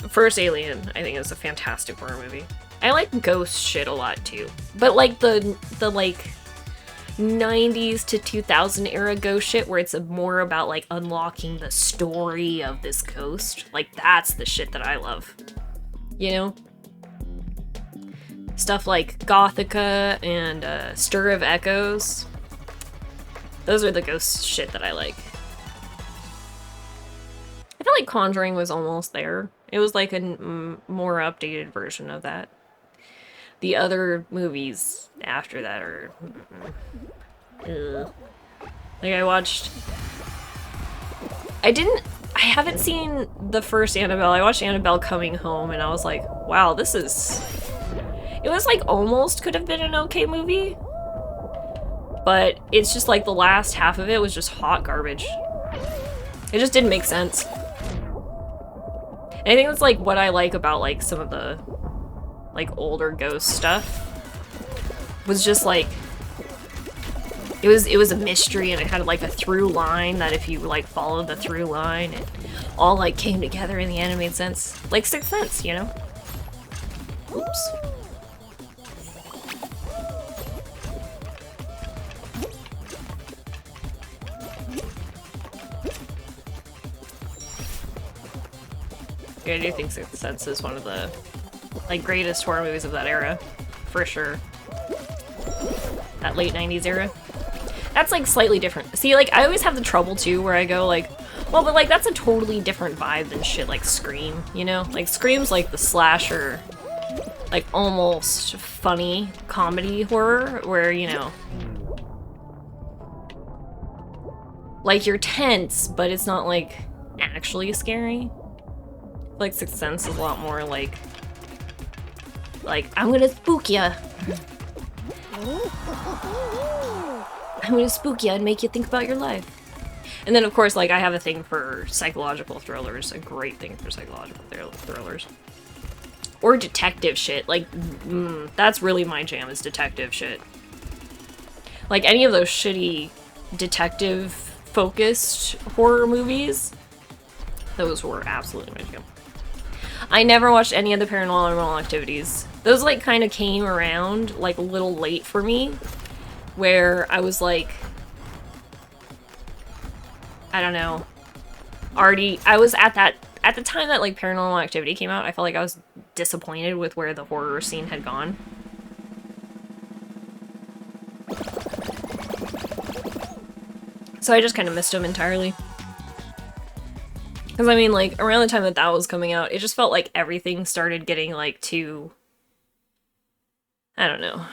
The first Alien, I think, is a fantastic horror movie. I like ghost shit a lot, too. But, like, the like, 90s to 2000 era ghost shit, where it's more about, like, unlocking the story of this ghost. Like, that's the shit that I love. You know? Stuff like Gothica and Stir of Echoes. Those are the ghost shit that I like. I feel like Conjuring was almost there. It was like a more updated version of that. The other movies after that are... Like, I haven't seen the first Annabelle. I watched Annabelle Coming Home, and I was like, wow, this is... It was like almost could have been an okay movie. But it's just like the last half of it was just hot garbage. It just didn't make sense. And I think that's like what I like about like some of the like older ghost stuff. Was just like it was a mystery, and it had like a through line that if you like followed the through line, it all like came together in the end and made sense. Like Sixth Sense, you know? Oops. Yeah, I do think Sixth Sense is one of the like greatest horror movies of that era, for sure. That late 90s era. That's like slightly different. See, like I always have the trouble too where I go like, well, but like that's a totally different vibe than shit like Scream, you know? Like Scream's like the slasher like almost funny comedy horror where, you know, like you're tense, but it's not like actually scary. Like Sixth Sense is a lot more like I'm gonna spook ya. I'm gonna spook ya and make you think about your life. And then of course, like, I have a thing for psychological thrillers, a great thing for psychological thrillers. Or detective shit, like, that's really my jam, is detective shit. Like, any of those shitty detective-focused horror movies, those were absolutely my jam. I never watched any of the Paranormal Activities. Those, like, kind of came around, like, a little late for me, where I was, like, I don't know, already, I was at the time that, like, Paranormal Activity came out, I felt like I was disappointed with where the horror scene had gone. So I just kind of missed them entirely. Because, I mean, like, around the time that that was coming out, it just felt like everything started getting, like, too... I don't know.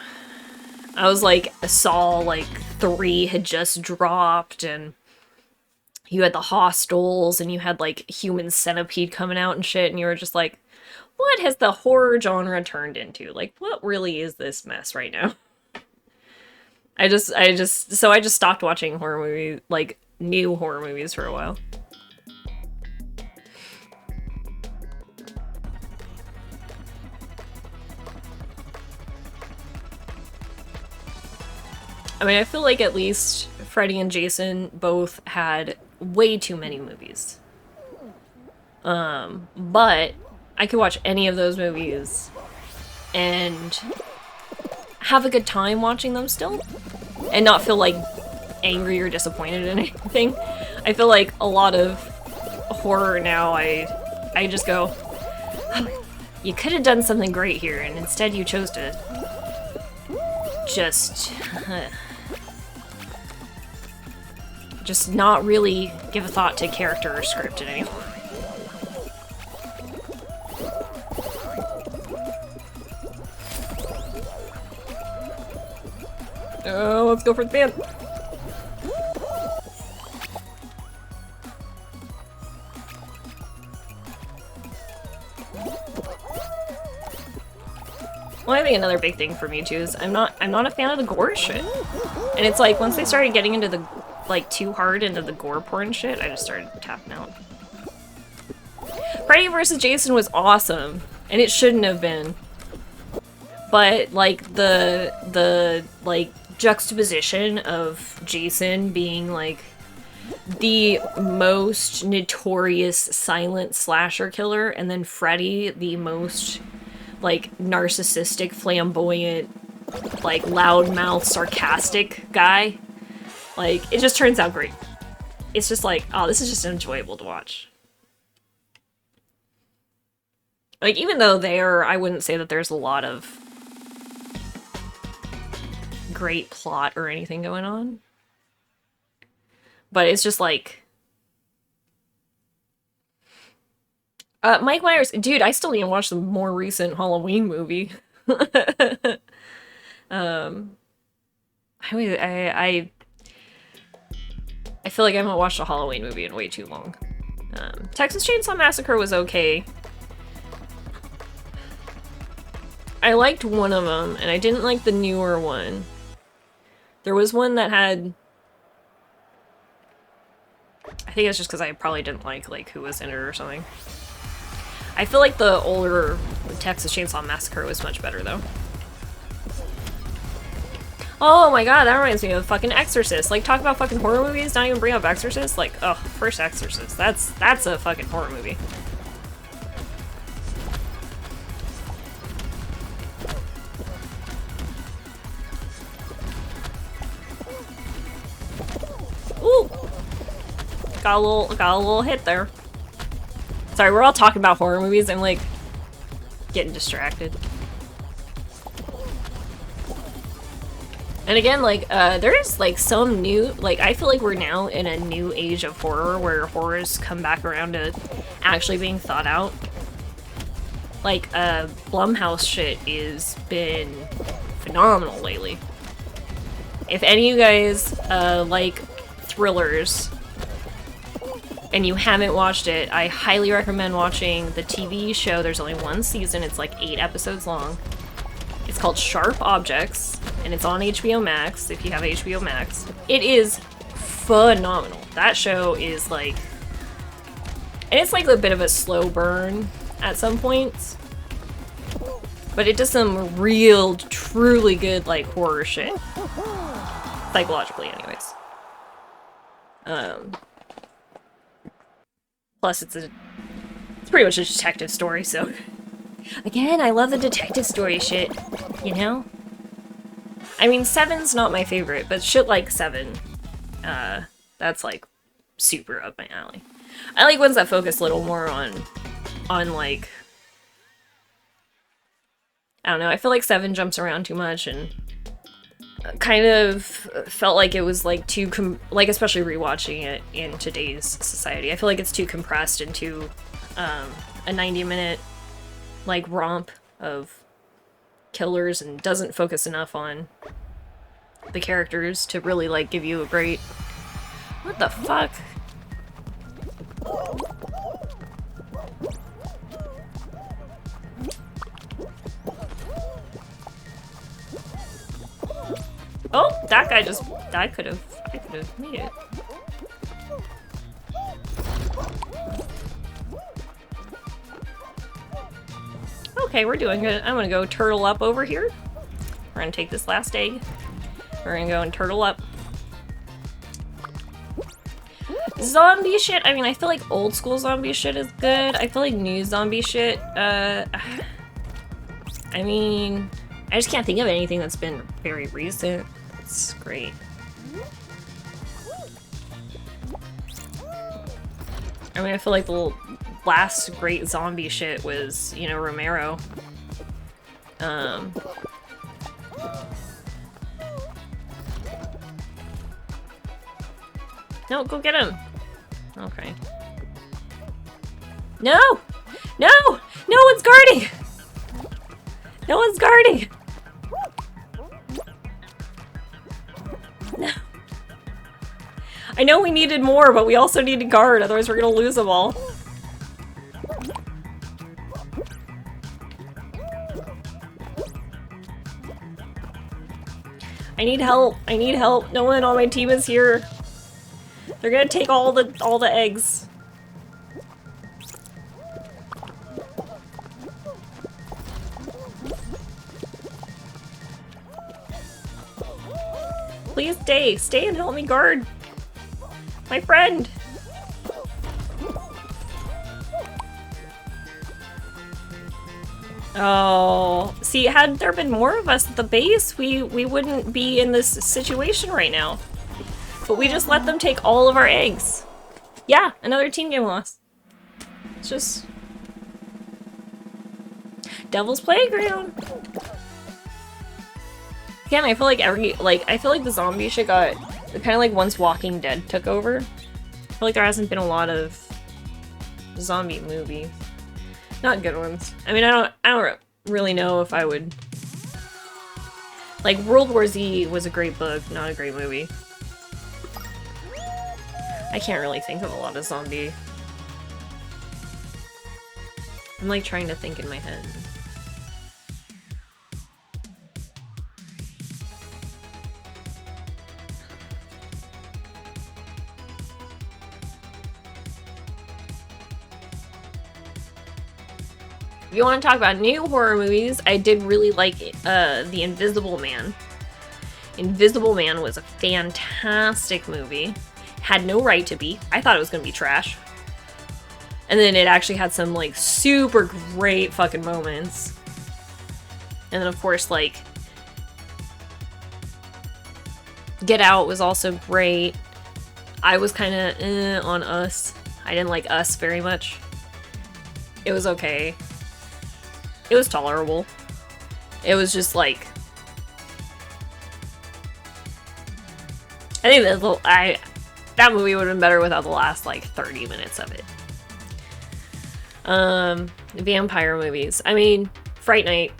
I was, like, Saw, like, 3 had just dropped, and you had the Hostels, and you had, like, Human Centipede coming out and shit, and you were just like, what has the horror genre turned into? Like, what really is this mess right now? So I just stopped watching horror movies, like, new horror movies for a while. I mean, I feel like at least Freddy and Jason both had way too many movies. But I could watch any of those movies and have a good time watching them still and not feel like angry or disappointed in anything. I feel like a lot of horror now, I just go, oh, you could have done something great here, and instead you chose to just not really give a thought to character or script in any way. Oh, let's go for the fan. Well, I think another big thing for me too is I'm not a fan of the gore shit. And it's like once they started getting into the like too hard into the gore porn shit, I just started tapping out. Freddy vs. Jason was awesome, and it shouldn't have been. But like the like juxtaposition of Jason being like the most notorious silent slasher killer, and then Freddy the most like narcissistic, flamboyant, like loudmouth, sarcastic guy. Like, it just turns out great. It's just like, oh, this is just enjoyable to watch. Like, even though I wouldn't say that there's a lot of great plot or anything going on. But it's just like... Mike Myers, dude, I still need to watch the more recent Halloween movie. I feel like I haven't watched a Halloween movie in way too long. Texas Chainsaw Massacre was okay. I liked one of them, and I didn't like the newer one. There was one that had... I think it's just because I probably didn't like who was in it or something. I feel like the older Texas Chainsaw Massacre was much better, though. Oh my god, that reminds me of fucking Exorcist. Like, talk about fucking horror movies, not even bring up Exorcist? Like, oh, first Exorcist. That's a fucking horror movie. Ooh! Got a little hit there. Sorry, we're all talking about horror movies. I'm, like, getting distracted. And again, like, there's, like, some new... Like, I feel like we're now in a new age of horror where horrors come back around to actually being thought out. like, Blumhouse shit is been phenomenal lately. If any of you guys, like thrillers, and you haven't watched it, I highly recommend watching the TV show. There's only one season, it's like 8 episodes long. It's called Sharp Objects, and it's on HBO Max, if you have HBO Max. It is phenomenal. That show is like... And it's like a bit of a slow burn at some points. But it does some real, truly good, like, horror shit. Psychologically, anyways. Plus, it's pretty much a detective story, so... Again, I love the detective story shit, you know? I mean, 7's not my favorite, but shit like 7, that's, like, super up my alley. I like ones that focus a little more on, like... I don't know, I feel like 7 jumps around too much, and kind of felt like it was, like, too, like, especially rewatching it in today's society. I feel like it's too compressed into, a 90-minute, like, romp of killers and doesn't focus enough on the characters to really, like, give you a great... What the fuck? Oh, that guy just... I could have made it. Okay, we're doing good. I'm gonna go turtle up over here. We're gonna take this last egg. We're gonna go and turtle up. Zombie shit, I mean, I feel like old school zombie shit is good. I feel like new zombie shit, I mean, I just can't think of anything that's been very recent. It's great. I mean, I feel like the last great zombie shit was, you know, Romero. No, go get him! Okay. No! No! No one's guarding! No one's guarding! No. I know we needed more, but we also need to guard, otherwise we're gonna lose them all. I need help. I need help. No one on my team is here. They're gonna take all the eggs. Please stay. Stay and help me guard my friend. Oh, see, had there been more of us at the base, we wouldn't be in this situation right now. But we just let them take all of our eggs. Yeah, another team game loss. It's just... Devil's Playground! Again, I feel like I feel like the zombie shit got... Kind of like once Walking Dead took over. I feel like there hasn't been a lot of zombie movies. Not good ones. I mean, I don't really know if I would... Like, World War Z was a great book, not a great movie. I can't really think of a lot of zombie. I'm like trying to think in my head. If you want to talk about new horror movies, I did really like The Invisible Man. Invisible Man was a fantastic movie. Had no right to be. I thought it was gonna be trash. And then it actually had some, like, super great fucking moments. And then, of course, like, Get Out was also great. I was kind of on Us. I didn't like Us very much. It was okay. It was tolerable. It was just, like... I think that movie would have been better without the last, like, 30 minutes of it. Vampire movies. I mean, Fright Night.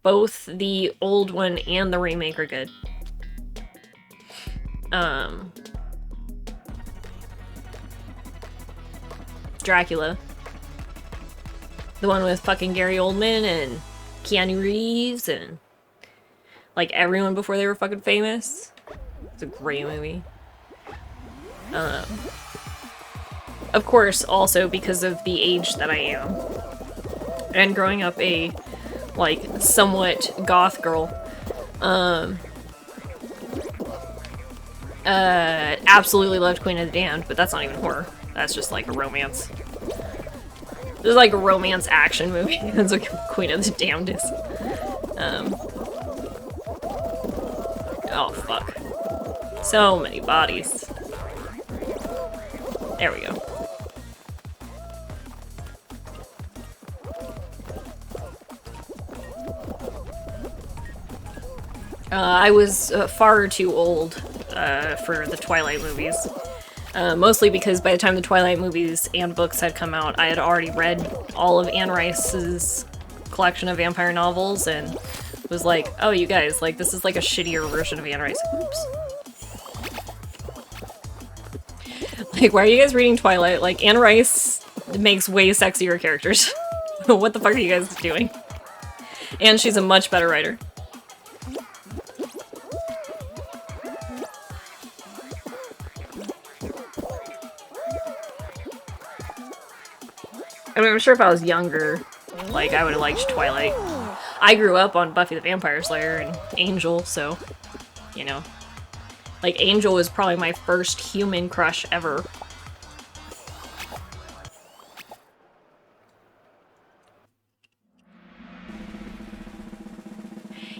Both the old one and the remake are good. Dracula. The one with fucking Gary Oldman and Keanu Reeves and like everyone before they were fucking famous. It's a great movie. Of course, also because of the age that I am. And growing up a, like, somewhat goth girl. Absolutely loved Queen of the Damned, but that's not even horror. That's just like a romance. This is like a romance action movie. That's what Queen of the Damned is. Oh, fuck. So many bodies. There we go. I was far too old for the Twilight movies. Mostly because by the time the Twilight movies and books had come out, I had already read all of Anne Rice's collection of vampire novels and was like, oh, you guys, like, this is like a shittier version of Anne Rice. Oops. Like, why are you guys reading Twilight? Like, Anne Rice makes way sexier characters. What the fuck are you guys doing? And she's a much better writer. I mean, I'm sure if I was younger, like, I would have liked Twilight. I grew up on Buffy the Vampire Slayer and Angel, so, you know. Like, Angel was probably my first human crush ever.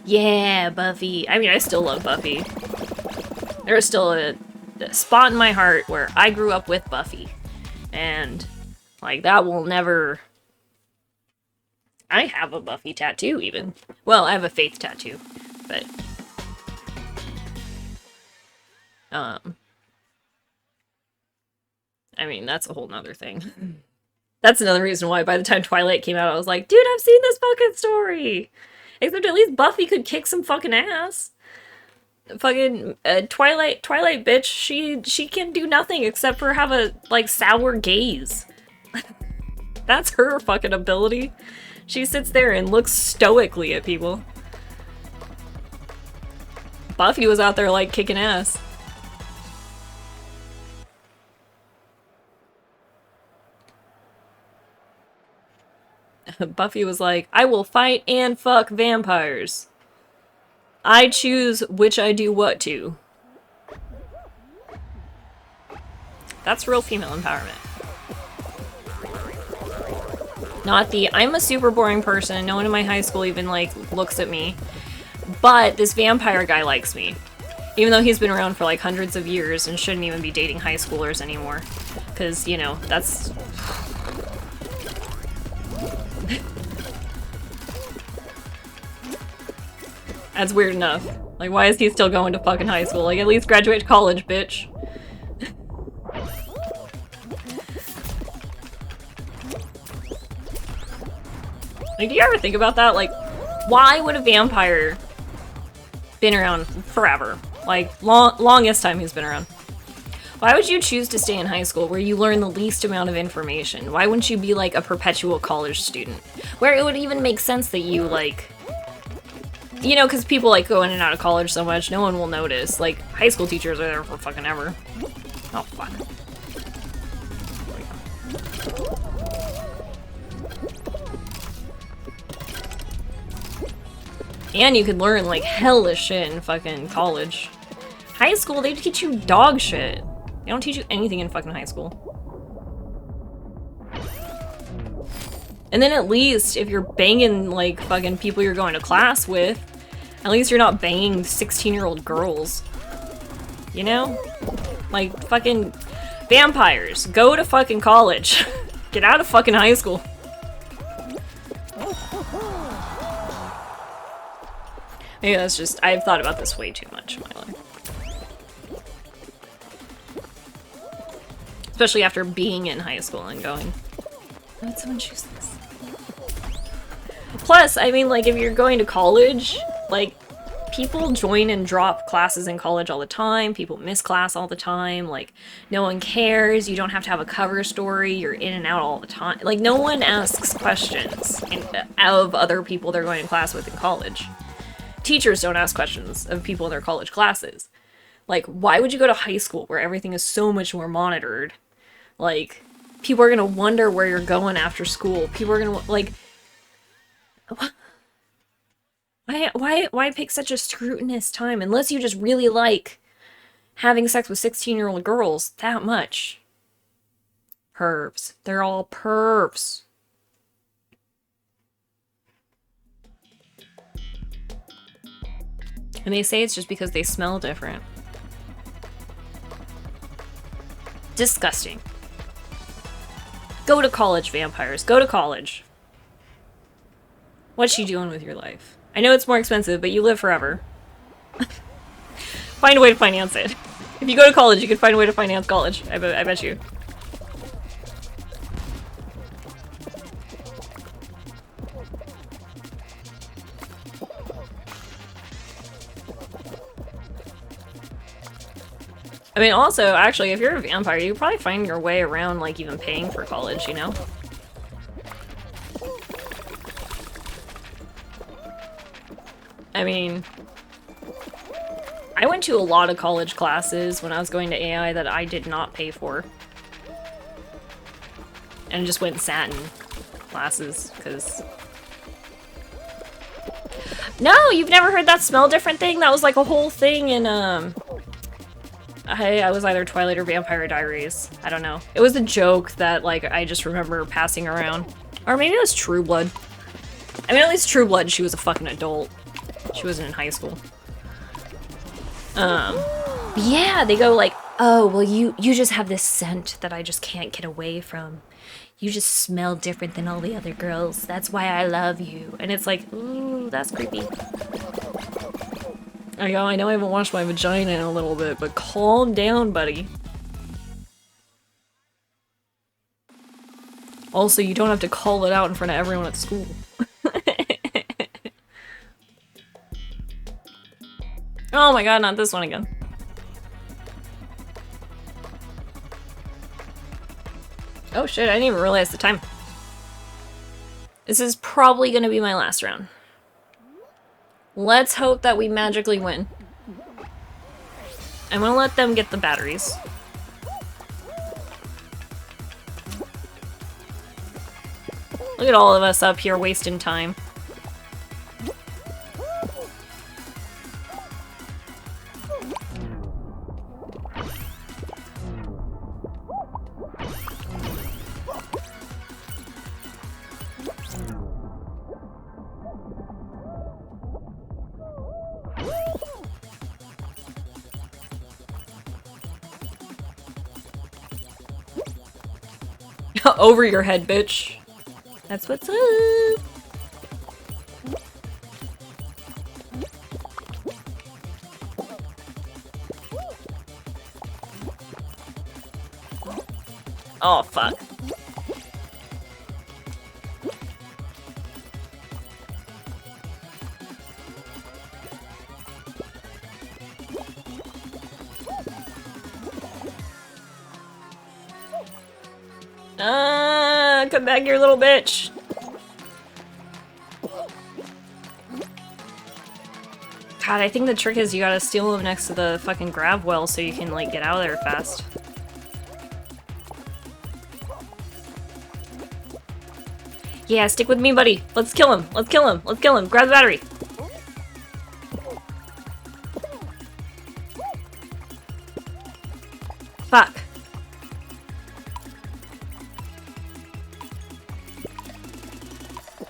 Yeah, Buffy. I mean, I still love Buffy. There's still a spot in my heart where I grew up with Buffy. And, like, that will never... I have a Buffy tattoo, even. Well, I have a Faith tattoo, but... I mean, that's a whole nother thing. That's another reason why by the time Twilight came out, I was like, dude, I've seen this fucking story! Except at least Buffy could kick some fucking ass. Fucking Twilight bitch, she can do nothing except for have a, like, sour gaze. That's her fucking ability. She sits there and looks stoically at people. Buffy was out there, like, kicking ass. Buffy was like, I will fight and fuck vampires. I choose which I do what to. That's real female empowerment. Not the, I'm a super boring person, no one in my high school even, like, looks at me. But this vampire guy likes me. Even though he's been around for, like, hundreds of years and shouldn't even be dating high schoolers anymore. Because, you know, that's... That's weird enough. Like, why is he still going to fucking high school? Like, at least graduate college, bitch. Like, do you ever think about that? Like, why would a vampire been around forever? Like, longest time he's been around. Why would you choose to stay in high school where you learn the least amount of information? Why wouldn't you be, like, a perpetual college student? Where it would even make sense that you, like... You know, because people, like, go in and out of college so much, no one will notice. Like, high school teachers are there for fucking ever. Oh, fuck. And you could learn, like, hellish shit in fucking college. High school, they teach you dog shit. They don't teach you anything in fucking high school. And then at least, if you're banging, like, fucking people you're going to class with, at least you're not banging 16-year-old girls. You know? Like, fucking vampires. Go to fucking college. Get out of fucking high school. Maybe that's just, I've thought about this way too much in my life. Especially after being in high school and going, Would someone choose this? Plus, I mean, like, if you're going to college, like, people join and drop classes in college all the time. People miss class all the time. Like, no one cares. You don't have to have a cover story. You're in and out all the time. Like, no one asks questions of other people they're going to class with in college. Teachers don't ask questions of people in their college classes. Like, why would you go to high school where everything is so much more monitored? Like, people are gonna wonder where you're going after school. People are gonna, like... Why pick such a scrutinous time? Unless you just really like having sex with 16-year-old girls that much. Pervs. They're all pervs. And they say it's just because they smell different. Disgusting. Go to college, vampires. Go to college. What's she doing with your life? I know it's more expensive, but you live forever. Find a way to finance it. If you go to college, you can find a way to finance college. I bet you. I mean, also, actually, if you're a vampire, you can probably find your way around, like, even paying for college, you know? I mean, I went to a lot of college classes when I was going to AI that I did not pay for. And just went and sat in classes, because... No, you've never heard that smell different thing? That was like a whole thing in, I was either Twilight or Vampire Diaries. I don't know. It was a joke that, like, I just remember passing around. Or maybe it was True Blood. I mean, at least True Blood, she was a fucking adult. She wasn't in high school. Yeah, they go like, oh, well, you just have this scent that I just can't get away from. You just smell different than all the other girls. That's why I love you. And it's like, ooh, that's creepy. I know I haven't washed my vagina in a little bit, but calm down, buddy. Also, you don't have to call it out in front of everyone at school. Oh my god, not this one again. Oh shit, I didn't even realize the time. This is probably gonna be my last round. Let's hope that we magically win. I'm gonna let them get the batteries. Look at all of us up here wasting time. Over your head, bitch. That's what's up. Oh, fuck. Come back here, little bitch. God, I think the trick is you gotta steal them next to the fucking grab well so you can, like, get out of there fast. Yeah, stick with me, buddy. Let's kill him. Let's kill him. Let's kill him. Grab the battery. Fuck.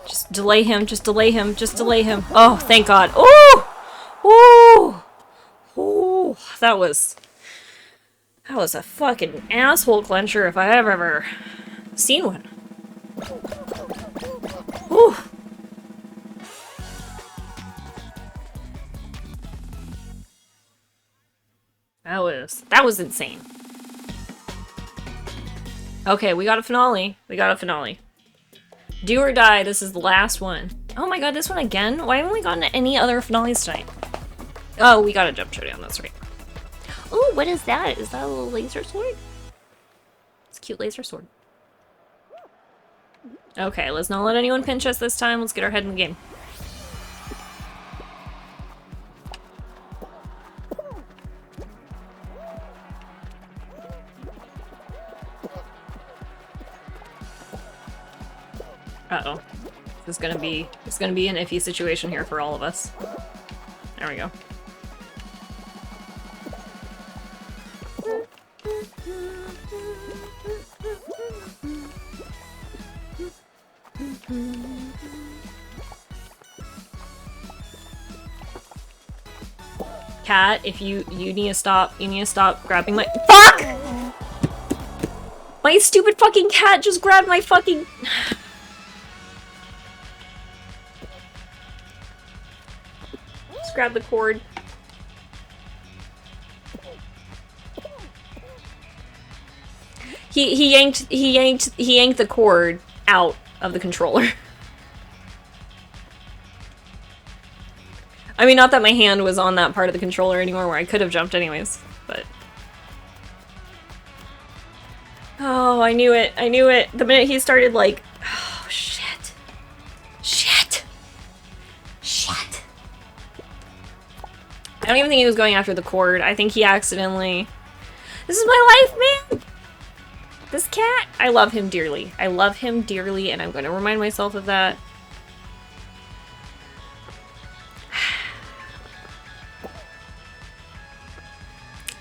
Just delay him. Just delay him. Just delay him. Oh, thank God. Ooh! Ooh! Ooh! That was a fucking asshole clencher if I have ever seen one. Ooh! That was insane. Okay, we got a finale. We got a finale. Do or die, this is the last one. Oh my god, this one again? Why haven't we gotten any other finales tonight? Oh, we got a jump showdown, that's right. Oh, what is that? Is that a little laser sword? It's a cute laser sword. Okay, let's not let anyone pinch us this time. Let's get our head in the game. Uh-oh. This is gonna be an iffy situation here for all of us. There we go. Cat, if you need to stop grabbing my— FUCK! My stupid fucking cat just grabbed my fucking— Just grab the cord. He yanked the cord out of the controller. I mean, not that my hand was on that part of the controller anymore where I could have jumped anyways, but... Oh, I knew it. I knew it. The minute he started, like... Oh, shit. Shit. Shit. I don't even think he was going after the cord. I think he accidentally... This is my life, man! This cat, I love him dearly. I love him dearly, and I'm going to remind myself of that.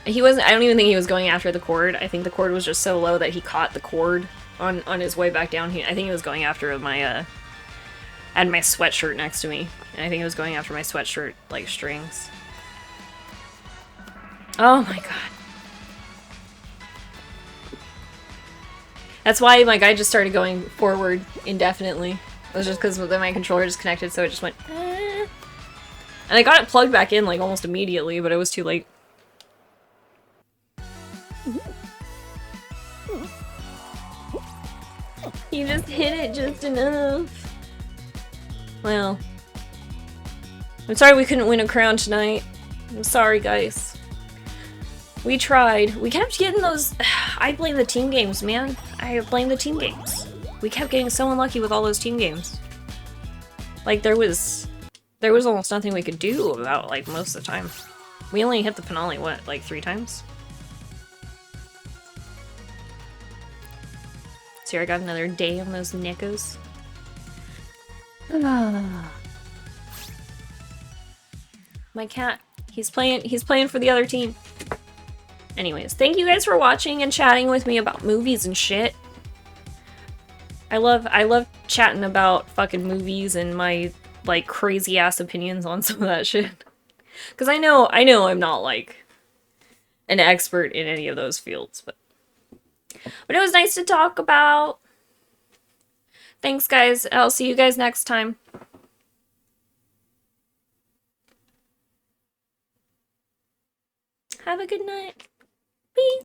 He wasn't— I don't even think he was going after the cord. I think the cord was just so low that he caught the cord on his way back down. I think he was going after my, I had my sweatshirt next to me, and I think he was going after my sweatshirt, like, strings. Oh my god. That's why my guy just started going forward indefinitely. It was just because my controller just connected, so it just went, eh. And I got it plugged back in, like, almost immediately, but it was too late. You just hit it just enough. Well. I'm sorry we couldn't win a crown tonight. I'm sorry, guys. We tried. We kept getting those... I blame the team games, man. I blame the team games. We kept getting so unlucky with all those team games. Like, there was almost nothing we could do about, like, most of the time. We only hit the finale, what, like 3 times? So here I got another day on those nickos. My cat, he's playing for the other team. Anyways, thank you guys for watching and chatting with me about movies and shit. I love chatting about fucking movies and my, like, crazy ass opinions on some of that shit. Cause I know I'm not, like, an expert in any of those fields, but it was nice to talk about. Thanks, guys. I'll see you guys next time. Have a good night. Peace.